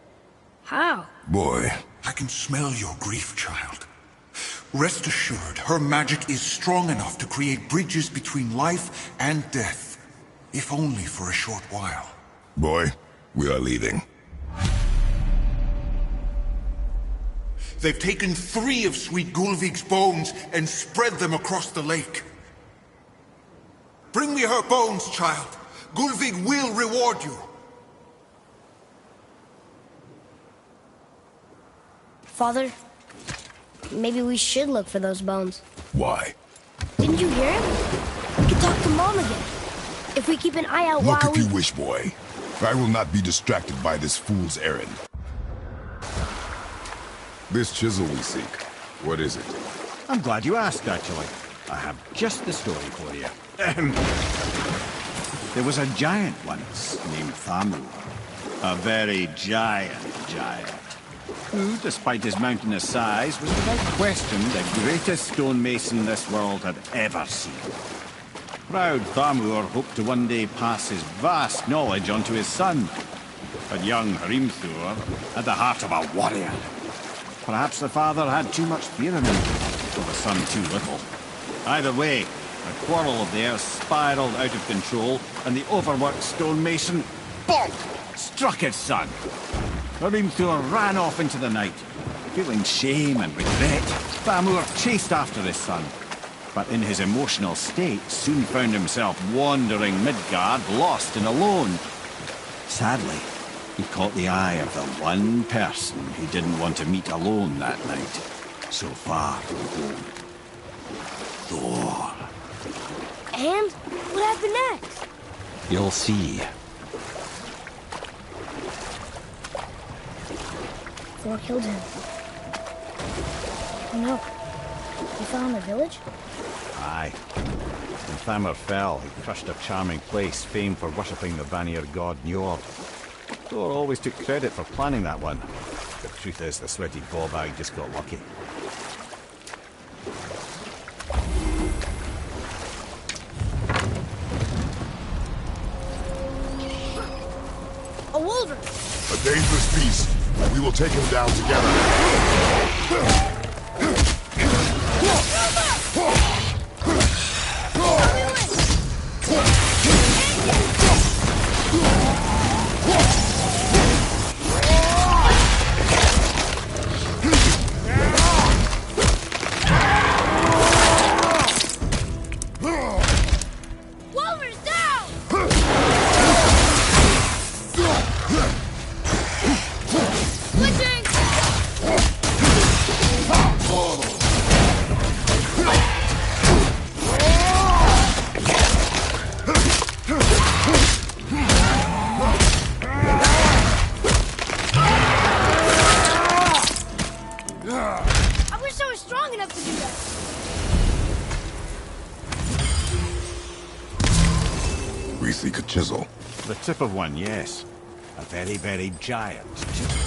How? Boy. I can smell your grief, child. Rest assured, her magic is strong enough to create bridges between life and death. If only for a short while. Boy, we are leaving. They've taken 3 of Sweet Gulvig's bones and spread them across the lake. Bring me her bones, child. Gulvig will reward you. Father, maybe we should look for those bones. Why? Didn't you hear him? We can talk to Mom again. If we keep an eye out Look while if you wish, boy. I will not be distracted by this fool's errand. This chisel we seek, what is it? I'm glad you asked, actually. I have just the story for you. There was a giant once named Thamur. A very giant, who, despite his mountainous size, was without question the greatest stonemason this world had ever seen. Proud Thamur hoped to one day pass his vast knowledge on to his son. But young Hrimthur had the heart of a warrior. Perhaps the father had too much fear in him, or the son too little. Either way, a quarrel of theirs spiraled out of control, and the overworked stonemason, bonk, struck his son. Hrimthur ran off into the night. Feeling shame and regret, Thamur chased after his son. But in his emotional state, soon found himself wandering Midgard, lost and alone. Sadly, he caught the eye of the one person he didn't want to meet alone that night. So far from home. Thor. And what happened next? You'll see. Thor killed him. Oh no. He fell in the village? Aye. When Thamur fell, he crushed a charming place famed for worshipping the Vanir god Njord. Thor always took credit for planning that one. The truth is, the sweaty ballbag just got lucky. A wolverine! A dangerous beast. We will take him down together. Chisel. The tip of one, yes. A very, very giant chisel.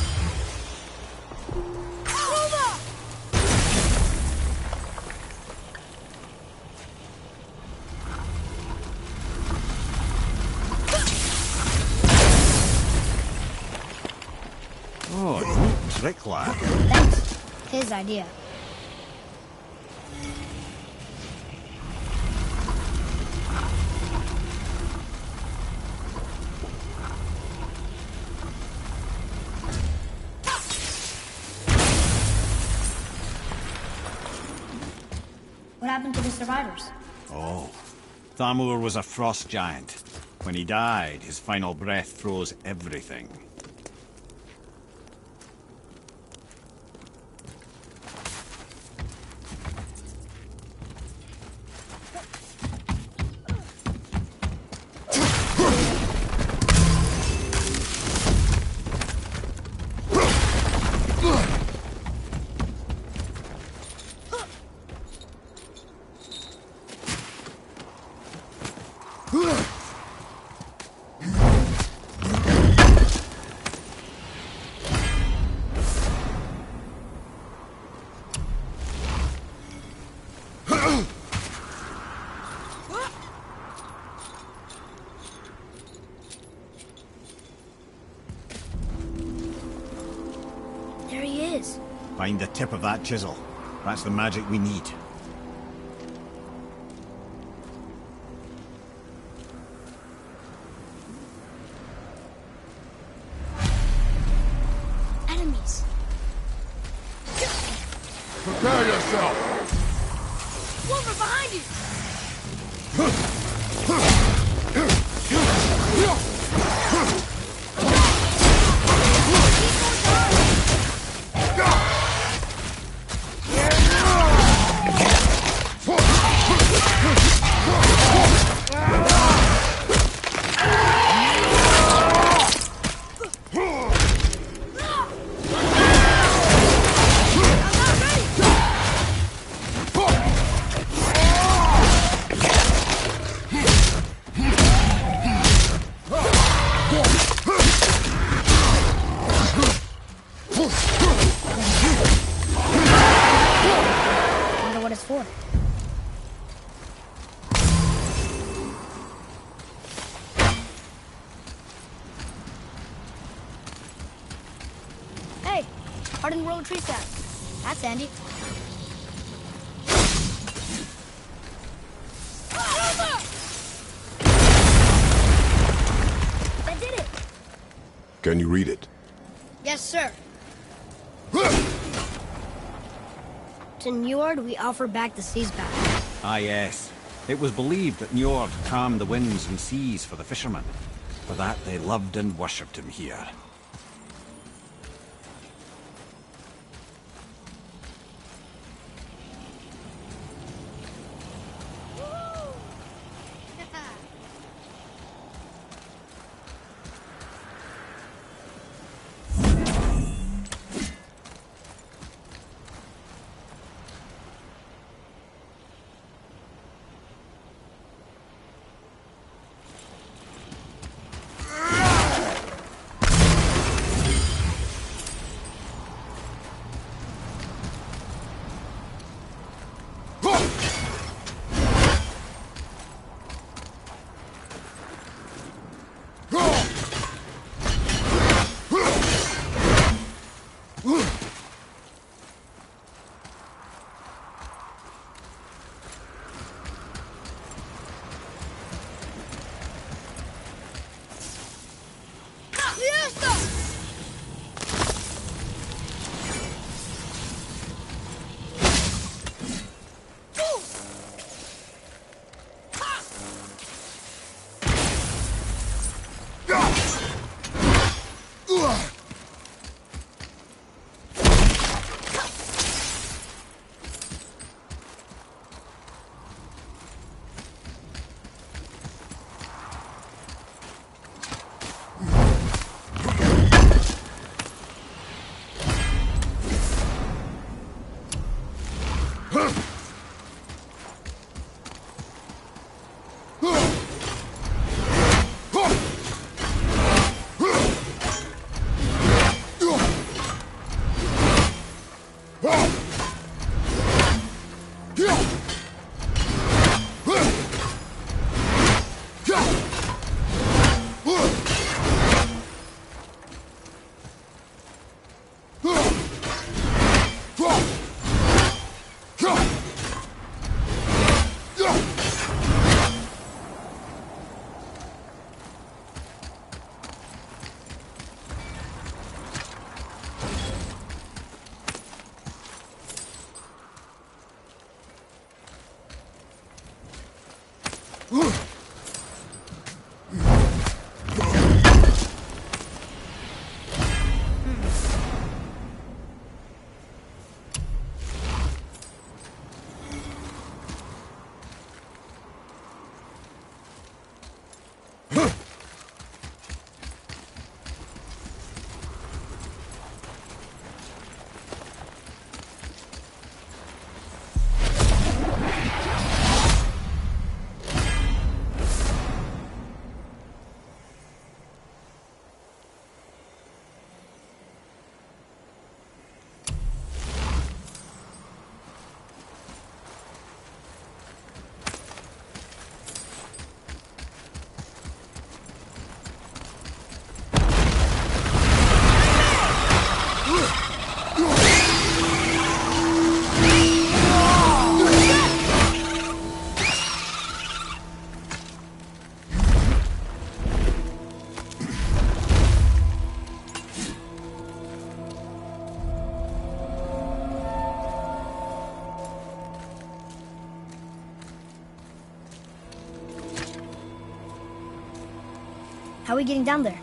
Oh, neat trick, lad. Thanks. His idea. What happened to the survivors? Oh, Thamur was a frost giant. When he died, his final breath froze everything. Find the tip of that chisel. That's the magic we need. Enemies. yourself! Wolver, behind you! Wonder what it's for. Hey, hardened roller tree sap. That's handy. That did it. Can you read it? Yes, sir. To Njord, we offer back the seas back. Ah, yes. It was believed that Njord calmed the winds and seas for the fishermen. For that, they loved and worshipped him here. How are we getting down there?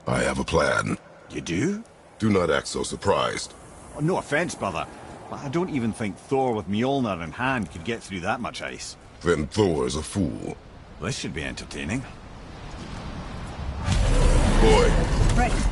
I have a plan. You do? Do not act so surprised. Oh, no offense, brother, but I don't even think Thor with Mjolnir in hand could get through that much ice. Then Thor is a fool. This should be entertaining. Boy. Right.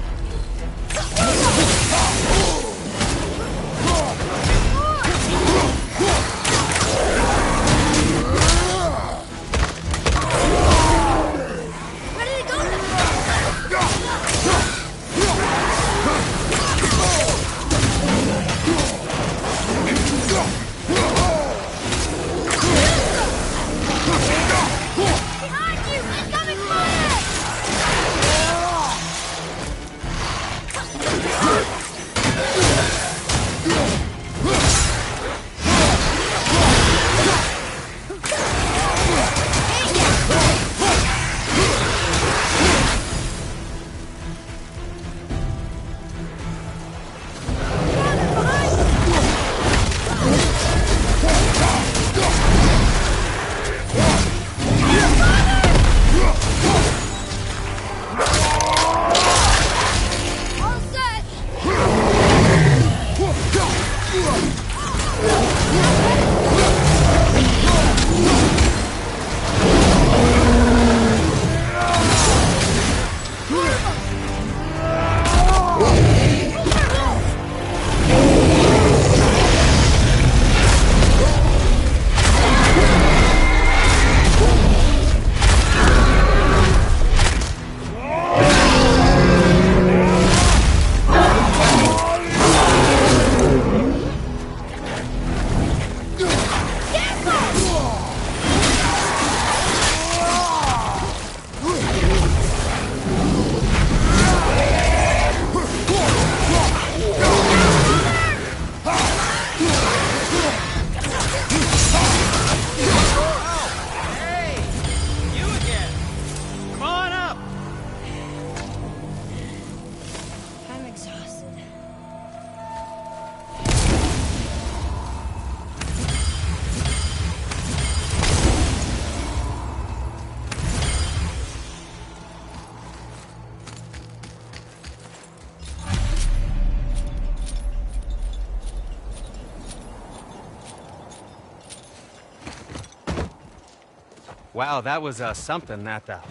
Wow, that was something, that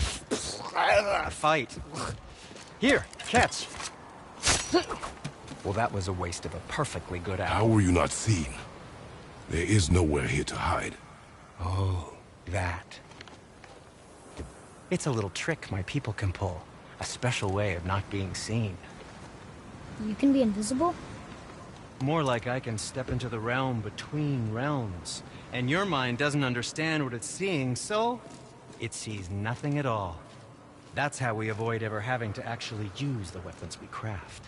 fight. Here, catch. Well, that was a waste of a perfectly good apple. How were you not seen? There is nowhere here to hide. Oh, that. It's a little trick my people can pull. A special way of not being seen. You can be invisible? More like I can step into the realm between realms. And your mind doesn't understand what it's seeing, so it sees nothing at all. That's how we avoid ever having to actually use the weapons we craft.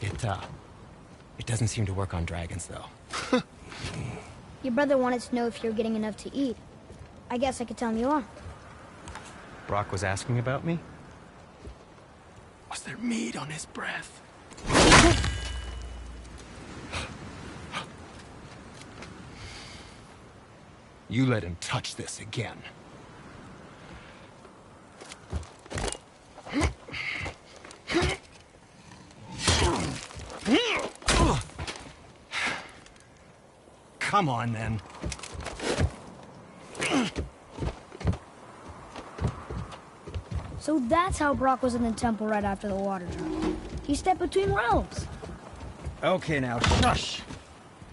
It doesn't seem to work on dragons, though. Your brother wanted to know if you're getting enough to eat. I guess I could tell him you are. Brock was asking about me? Was there meat on his breath? You let him touch this again. Come on, then. So that's how Brock was in the temple right after the water dropped. He stepped between realms. Okay, now, shush!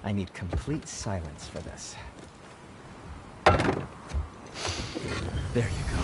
I need complete silence for this. There you go.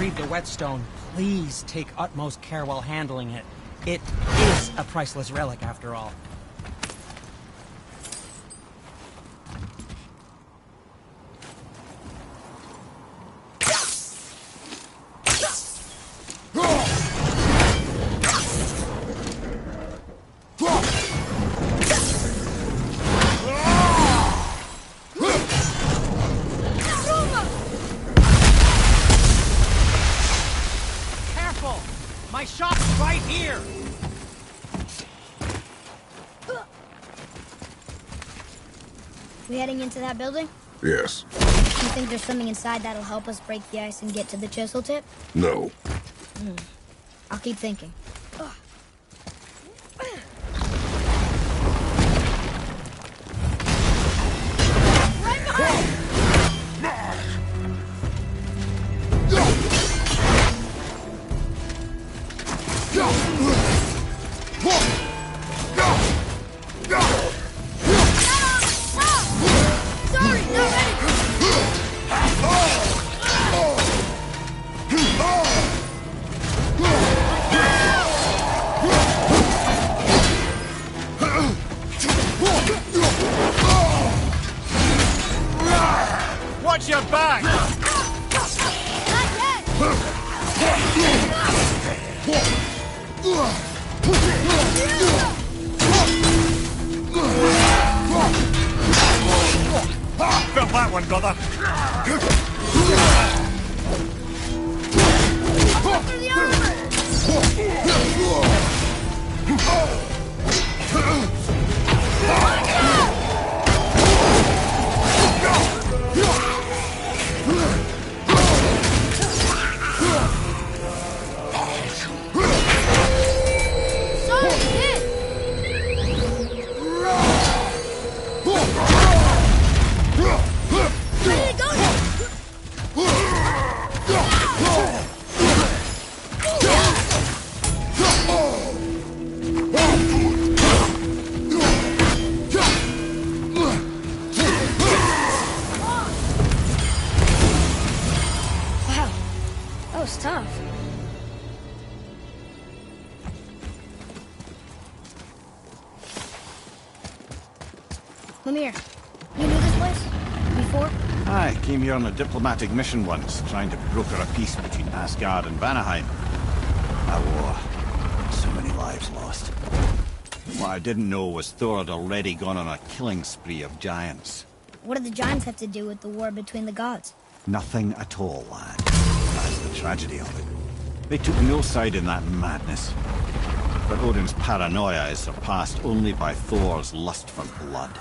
retrieve the whetstone, please take utmost care while handling it. It is a priceless relic, after all. My shop's right here! We heading into that building? Yes. You think there's something inside that'll help us break the ice and get to the chisel tip? No. I'll keep thinking. Right behind! Sorry, not ready! Watch your back! Felt that one, brother. For the armor! Tough. Mimir, you knew this place? Before? I came here on a diplomatic mission once, trying to broker a peace between Asgard and Vanaheim. A war. So many lives lost. What I didn't know was Thor had already gone on a killing spree of giants. What did the giants have to do with the war between the gods? Nothing at all, lad. That's the tragedy of it. They took no side in that madness. But Odin's paranoia is surpassed only by Thor's lust for blood.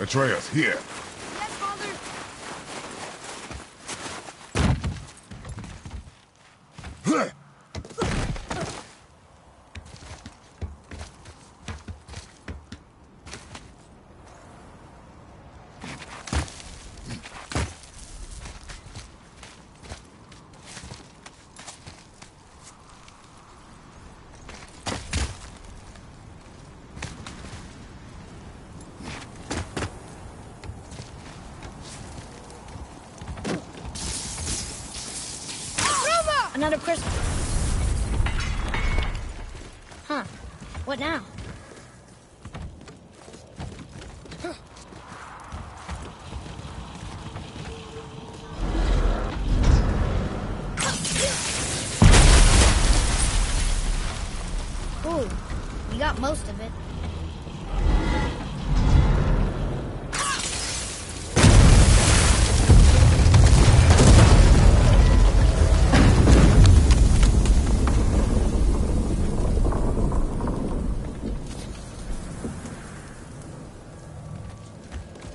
Atreus, here. Yes, Father. Another crystal. Huh. What now? Ooh, you got most of it.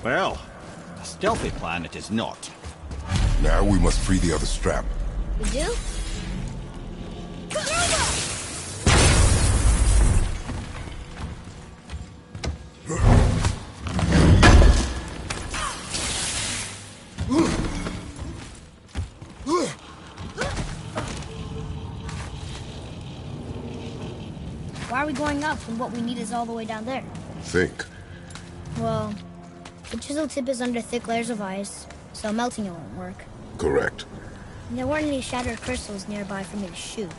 Well, a stealthy plan it is not. Now we must free the other strap. We do? Why are we going up when what we need is all the way down there? Think. Well, the chisel tip is under thick layers of ice, so melting it won't work. Correct. And there weren't any shattered crystals nearby for me to shoot,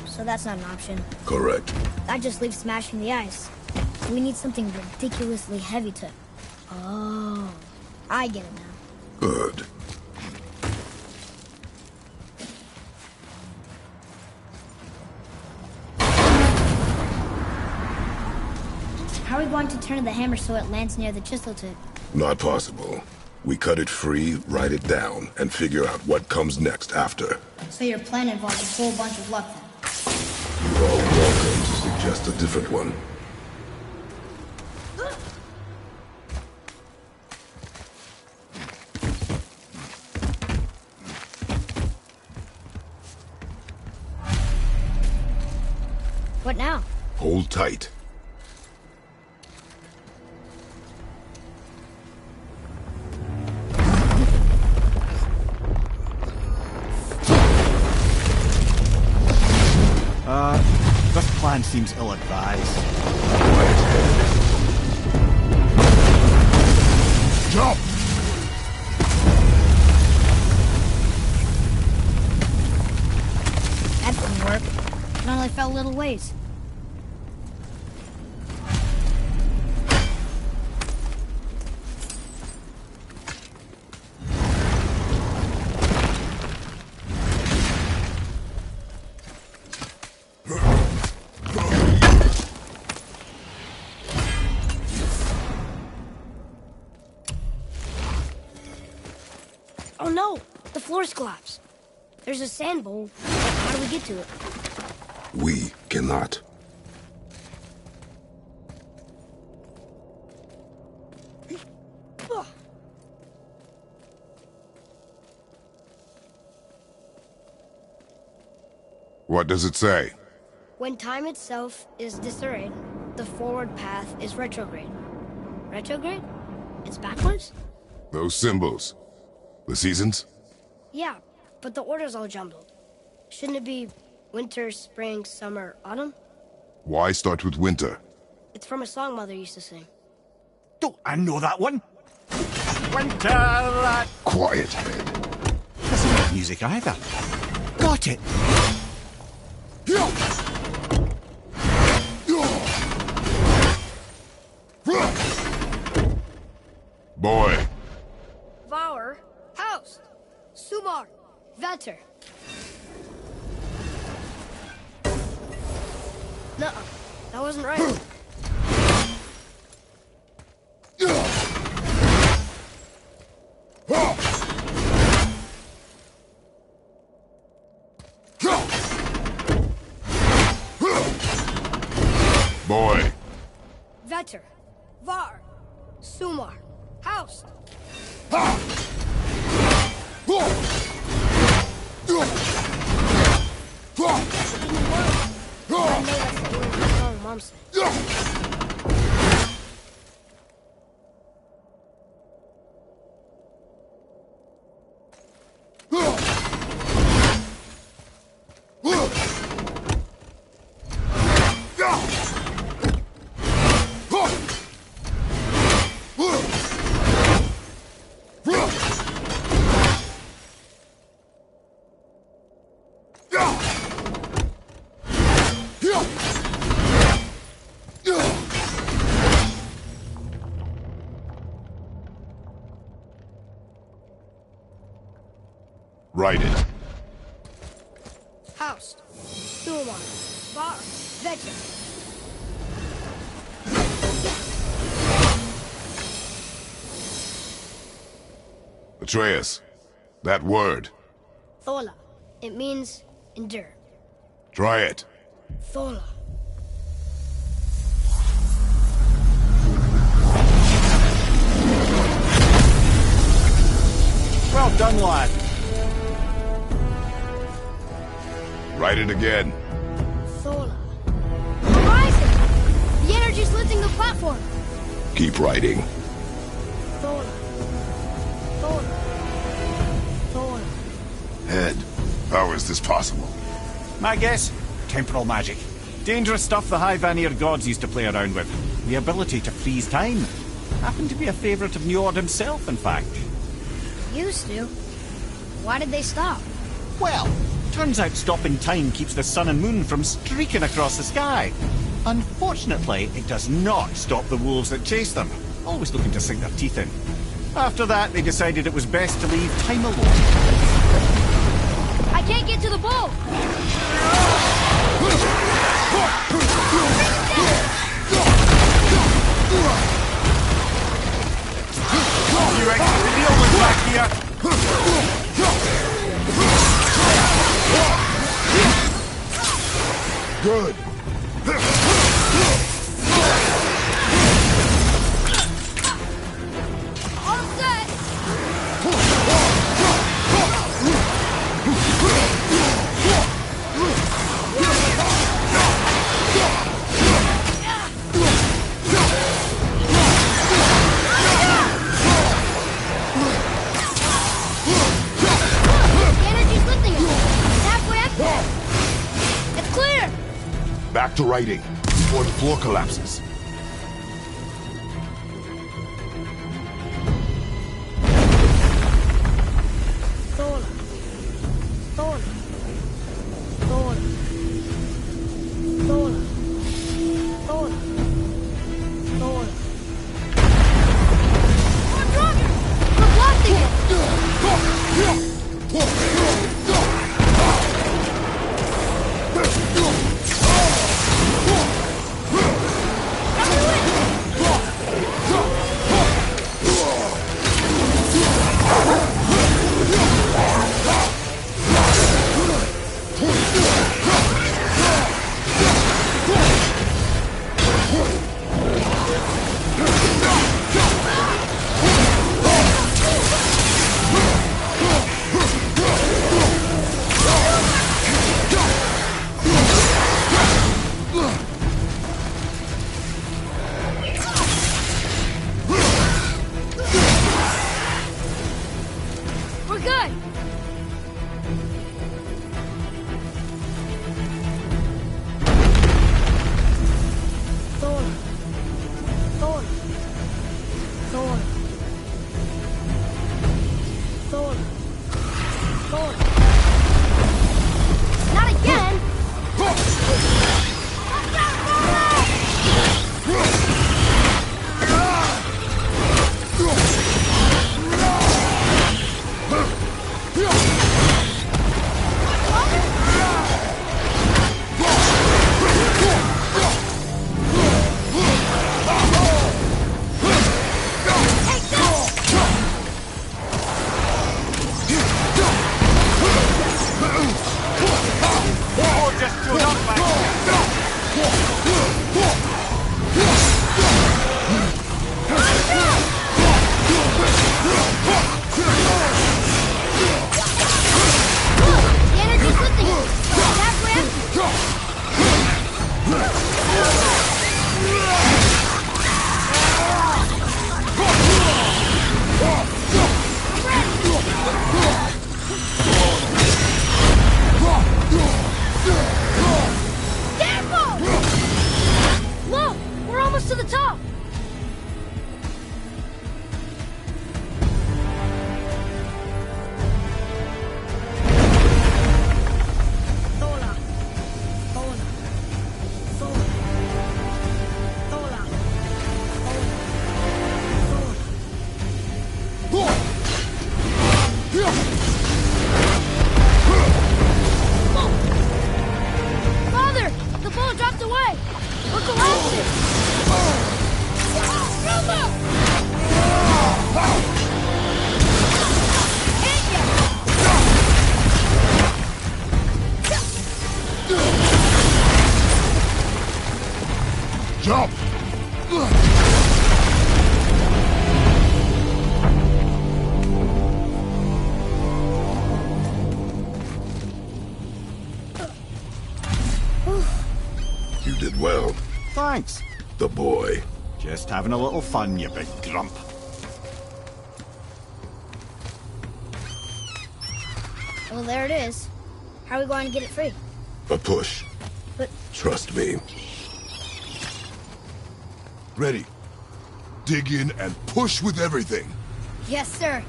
so that's not an option. Correct. That just leaves smashing the ice. We need something ridiculously heavy to... Oh, I get it now. Good. How are we going to turn the hammer so it lands near the chisel tip? Not possible. We cut it free, write it down, and figure out what comes next after. So your plan involves a whole bunch of luck then? You're all welcome to suggest a different one. What now? Hold tight. This plan seems ill-advised. Jump! That didn't work. It only fell a little ways. Oh no! The floor's collapsed. There's a sand bowl. How do we get to it? We cannot. What does it say? When time itself is disarrayed, the forward path is retrograde. Retrograde? It's backwards? Those symbols. The seasons? Yeah, but the order's all jumbled. Shouldn't it be winter, spring, summer, autumn? Why start with winter? It's from a song Mother used to sing. Don't I know that one? Winter! Quiet, head. Doesn't make music either. Got it! Boy. Vour, Haust, Sumar, Vetter. Nuh-uh, that wasn't right. Boy. Vetter, Var, Sumar, Haust. Mom said. Write it. Faust, Thulon, Var, Vector. Atreus, that word. Thola. It means endure. Try it. Thola. Well done, lad. Write it again. Thola. Horizon! The energy's lifting the platform. Keep writing. Thola. Thola. Thola. Head, how is this possible? My guess? Temporal magic. Dangerous stuff the High Vanir gods used to play around with. The ability to freeze time. Happened to be a favorite of Njord himself, in fact. Used to. Why did they stop? Well, turns out stopping time keeps the sun and moon from streaking across the sky. Unfortunately, it does not stop the wolves that chase them, always looking to sink their teeth in. After that, they decided it was best to leave time alone. I can't get to the boat! You exit the deal with back here! Good. All set! The energy's lifting us. It's halfway up there. It's clear! Back to writing, before the floor collapses. Thola. Thola. Thola. Thola. Thola. Thola. We're blocking! We're blasting it! Jump! You did well. Thanks. The boy. Just having a little fun, you big grump. Well, there it is. How are we going to get it free? A push. But... Trust me. Ready. Dig in and push with everything. Yes, sir.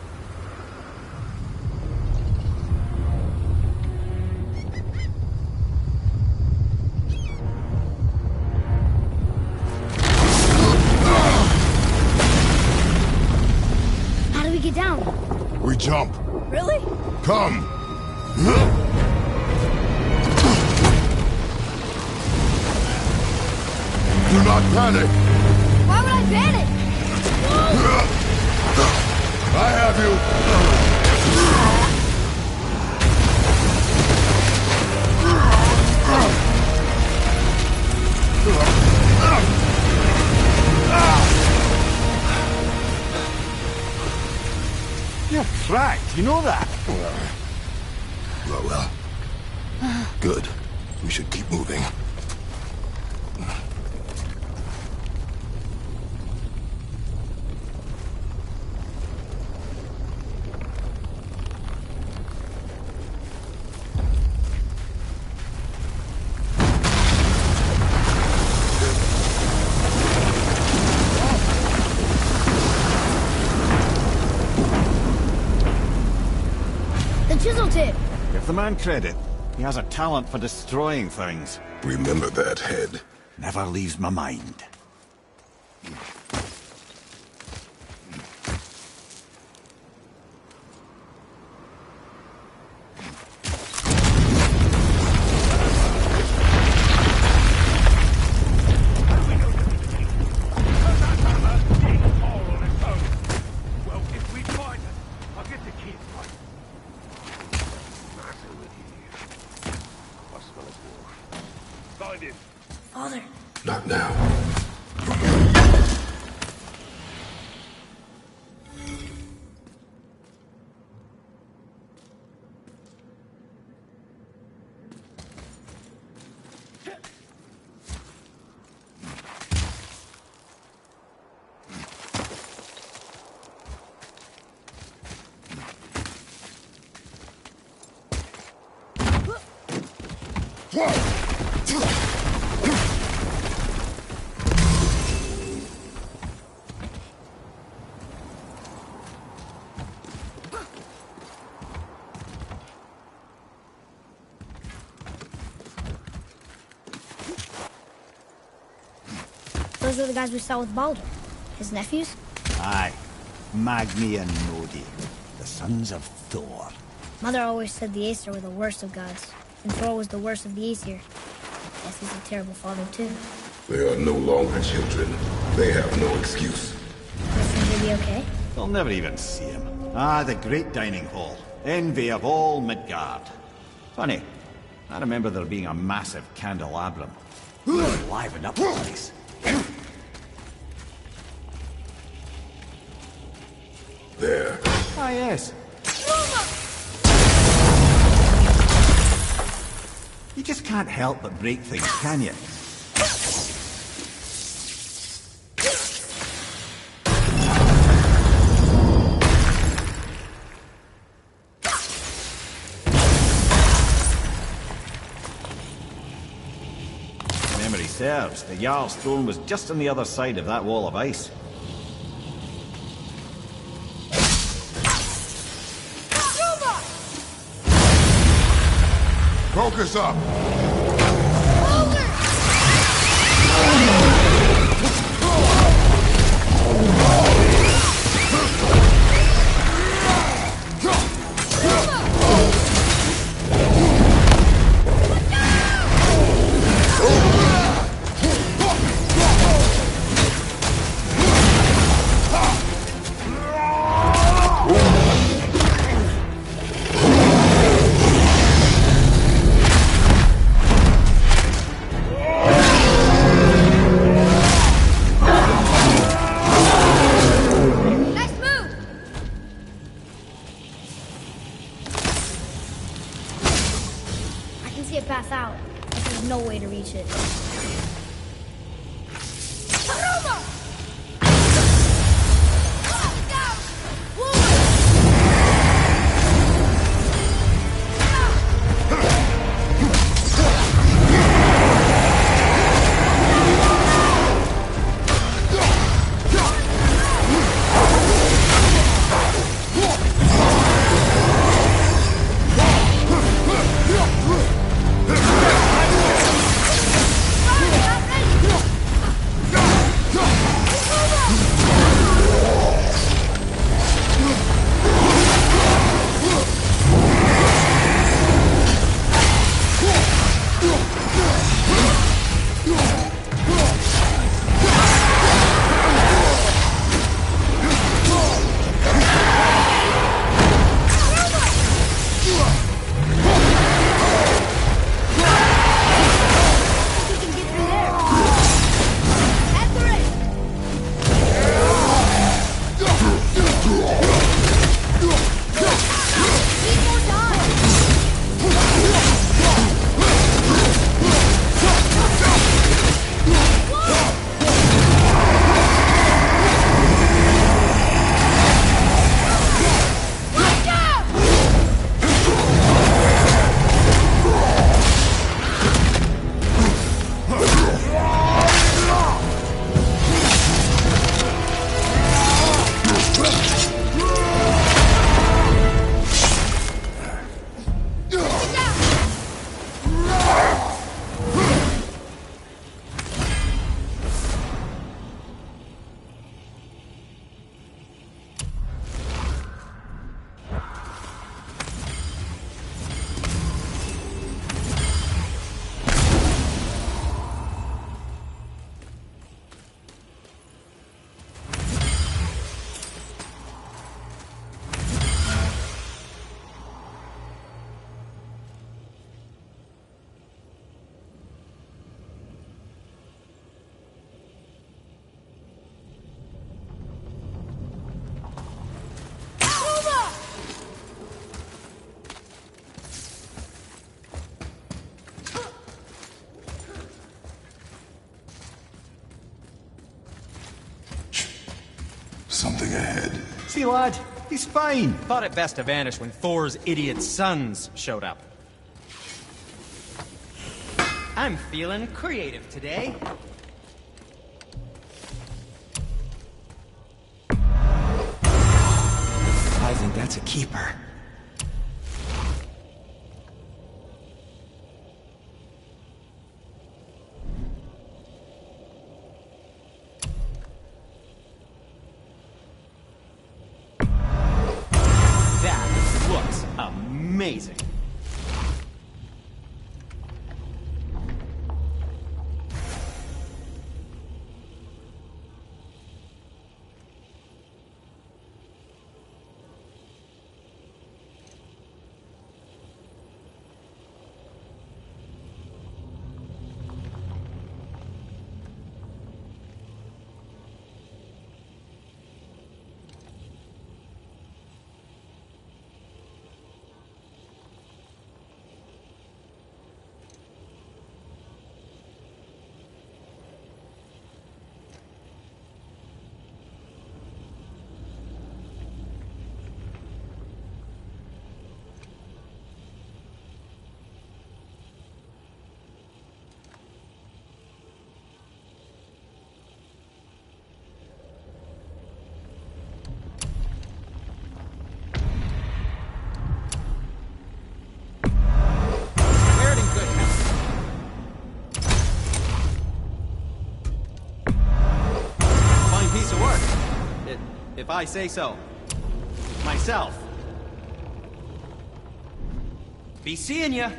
How do we get down? We jump. Really? Come. Do not panic. Why would I panic? I have you. You're cracked, you know that? Well. Good. We should keep moving. Chisel tip. Give the man credit. He has a talent for destroying things. Remember that, head. Never leaves my mind. Father. Not now. Those are the guys we saw with Baldur. His nephews? Aye. Magni and Nodi. The sons of Thor. Mother always said the Aesir were the worst of gods, and Thor was the worst of the Aesir. Guess he's a terrible father, too. They are no longer children. They have no excuse. Think he'll be okay? They'll never even see him. Ah, the great dining hall. Envy of all Midgard. Funny. I remember there being a massive candelabrum. Really livened up the place. There. Ah, yes. You just can't help but break things, can you? Memory serves, the Jarl's throne was just on the other side of that wall of ice. Focus up! see it pass out, but there's no way to reach it. Something ahead. See, lad, he's fine. Thought it best to vanish when Thor's idiot sons showed up. I'm feeling creative today. I think that's a keeper. That looks amazing. If I say so. Myself. Be seeing ya.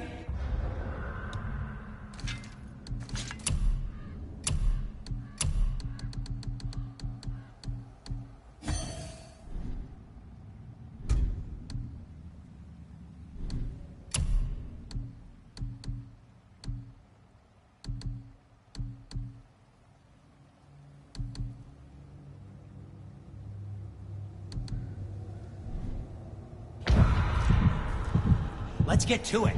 Let's get to it.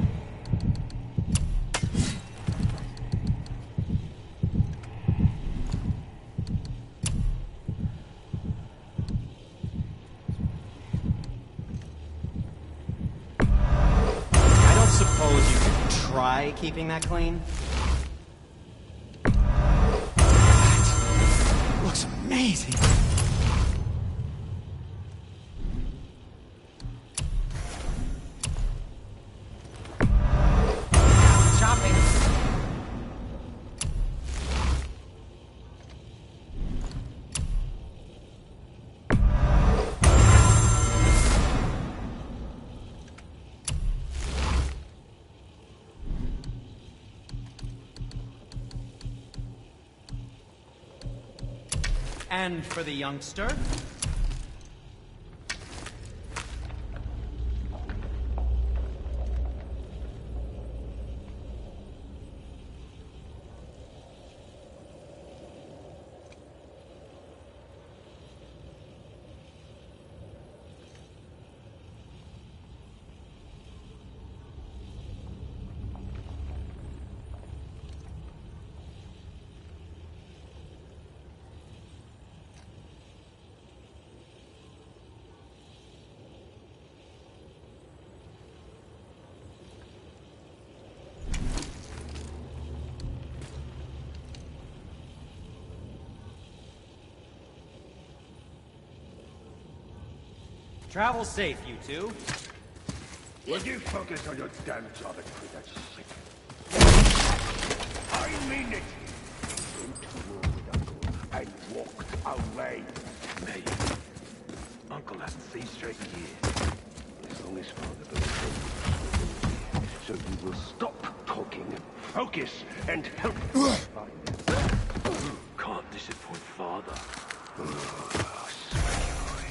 try keeping that clean? Looks amazing. Shopping. And for the youngster? Travel safe, you two. Will you focus on your damn job and quit that shit? I mean it! Into war with Uncle and walked away. Me. Uncle hasn't seen straight in years. As long as Father believes, so you will stop talking, focus, and help find them. Can't disappoint Father. Oh, sweaty boy.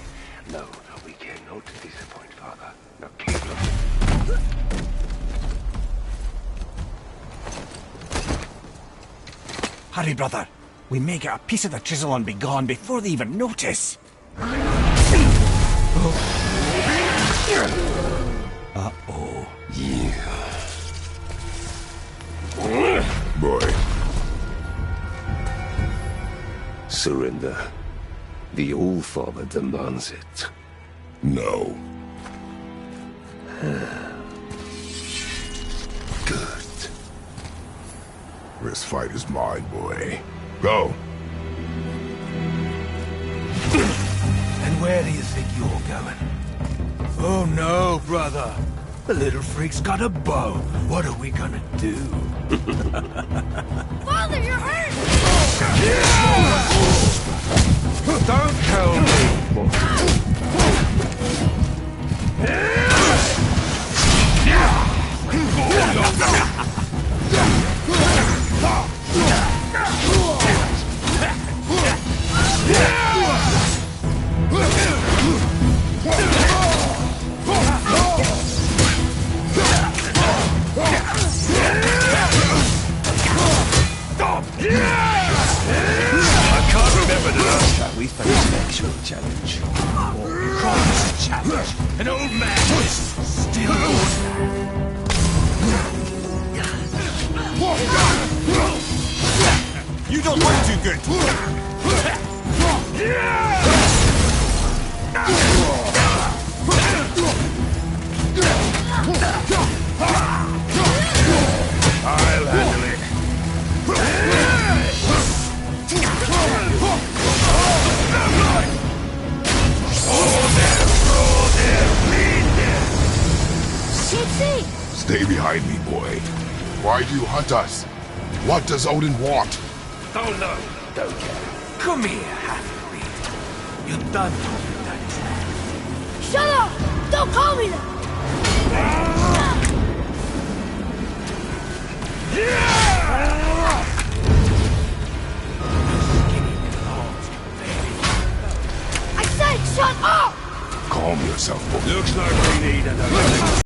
No, we cannot disappoint Father. Now keep looking. Hurry, brother. We may get a piece of the chisel and be gone before they even notice. Uh-oh. Yeah. Boy. Surrender. The All-Father demands it. No. Good. This fight is mine, boy. Go. And where do you think you're going? Oh no, brother. The little freak's got a bow. What are we gonna do? Father, you're hurt! Don't tell me! We face an actual challenge. Or promise a challenge. An old man is still You don't look too good. I'll handle it. Stay behind me, boy. Why do you hunt us? What does Odin want? Don't know. Don't care. Come here, half-breed. You're done talking Daddy's land. Shut up! Don't call me that! I said shut up! Calm yourself, boy. Looks like we need another.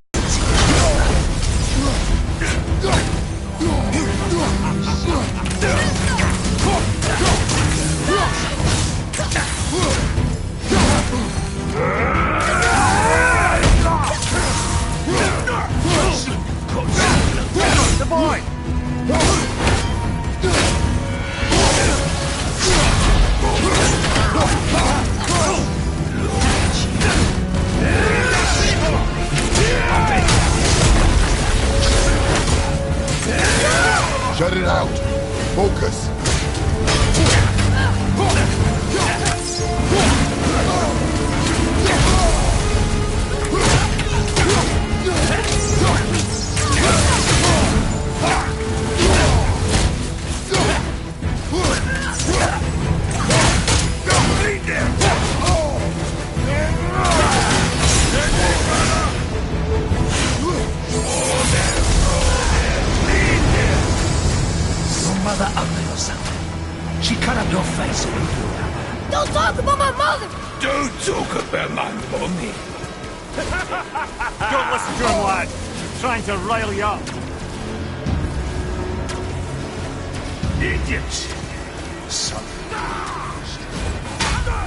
The boy! Shut it out. Focus. Mother ugly or something. She cut up your face when you threw her. Don't talk about my mother! Don't talk about my mommy. Don't listen to him, lad. Trying to rile you up. Idiots. Son.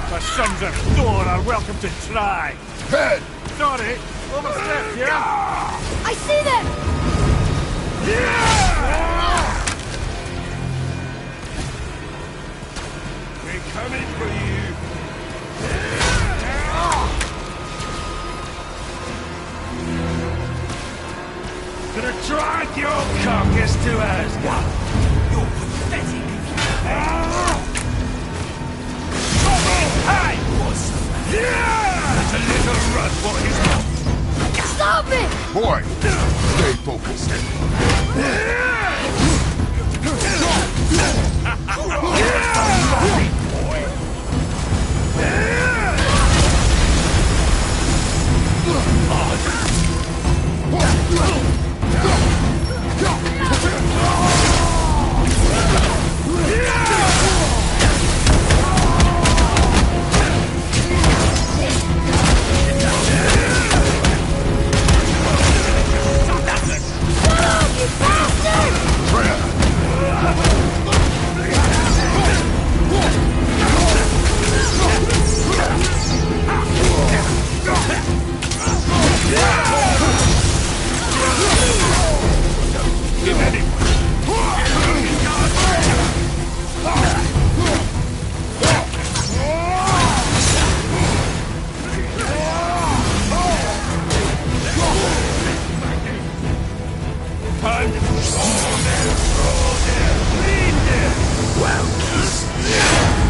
The sons of Thor are welcome to try. Head! Sorry, overstepped, yeah? I see them! We're coming for you. Gonna drag your carcass to Asgard. You're pathetic. Hey! That's a little run for his mouth. Stop it! Boy, stay focused.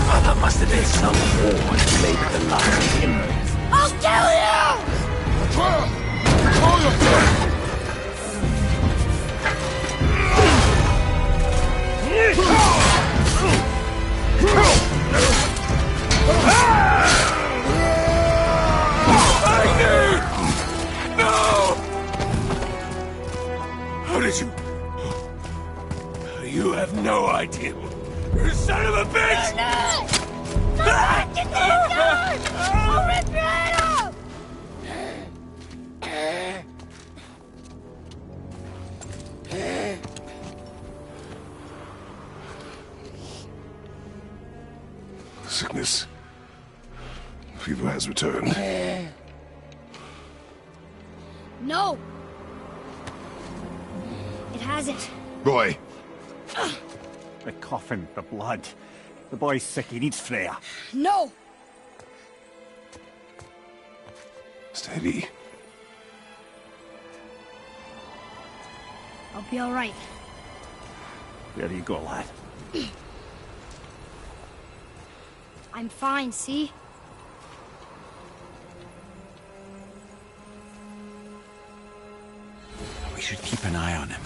Mother must have been some war to make the life of him. I'll kill you! Control yourself! No! How did you... You have no idea. You son of a bitch! No! Get the I'll rip your head off! Sickness. Fever has returned. No! It hasn't. Roy. The coffin, the blood. The boy's sick, he needs Freya. No! Steady. I'll be alright. There you go, lad. I'm fine, see? We should keep an eye on him.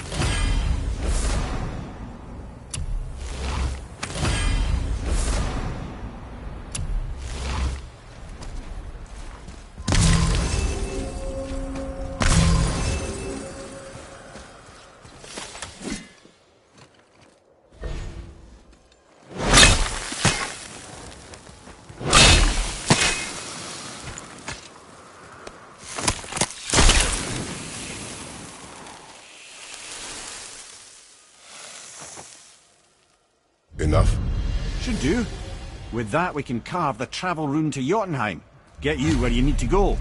Enough? Should do. With that, we can carve the travel rune to Jotunheim. Get you where you need to go.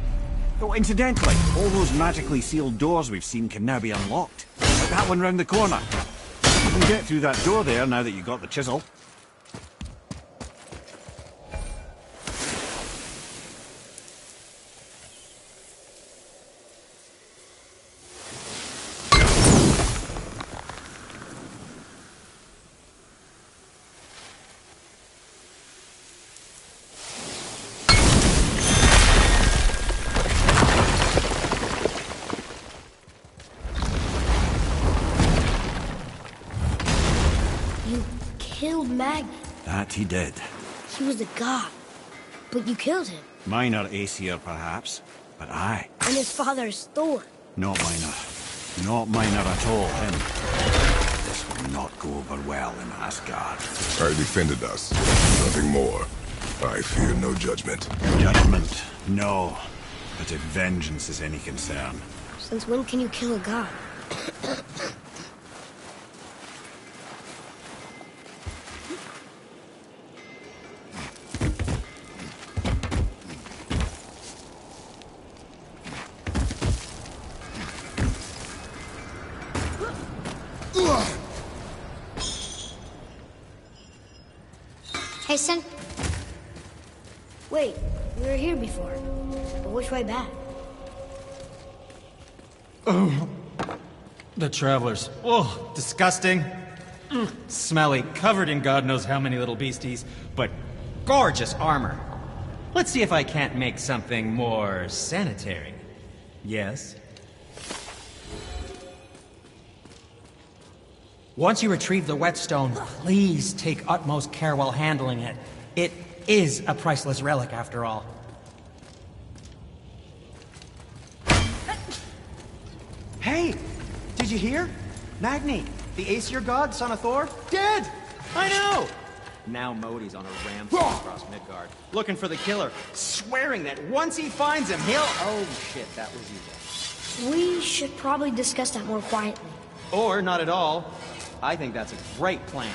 Oh, incidentally, all those magically sealed doors we've seen can now be unlocked. Like that one round the corner. You can get through that door there now that you got the chisel. killed Magni. That he did. He was a god. But you killed him. Minor Aesir, perhaps, but I. And his father's Thor. Not minor. Not minor at all, him. This will not go over well in Asgard. I defended us. Nothing more. I fear no judgment. Judgment? No. But if vengeance is any concern. Since when can you kill a god? Hasten? Wait, we were here before. But which way back? Oh, the travelers. Oh, disgusting. Smelly, covered in God knows how many little beasties, but gorgeous armor. Let's see if I can't make something more sanitary. Yes? Once you retrieve the whetstone, please take utmost care while handling it. It is a priceless relic, after all. Hey! Did you hear? Magni, the Aesir god, son of Thor, dead! I know! Now Modi's on a rampage across Midgard, looking for the killer, swearing that once he finds him, he'll... Oh shit, that was you. We should probably discuss that more quietly. Or not at all. I think that's a great plan.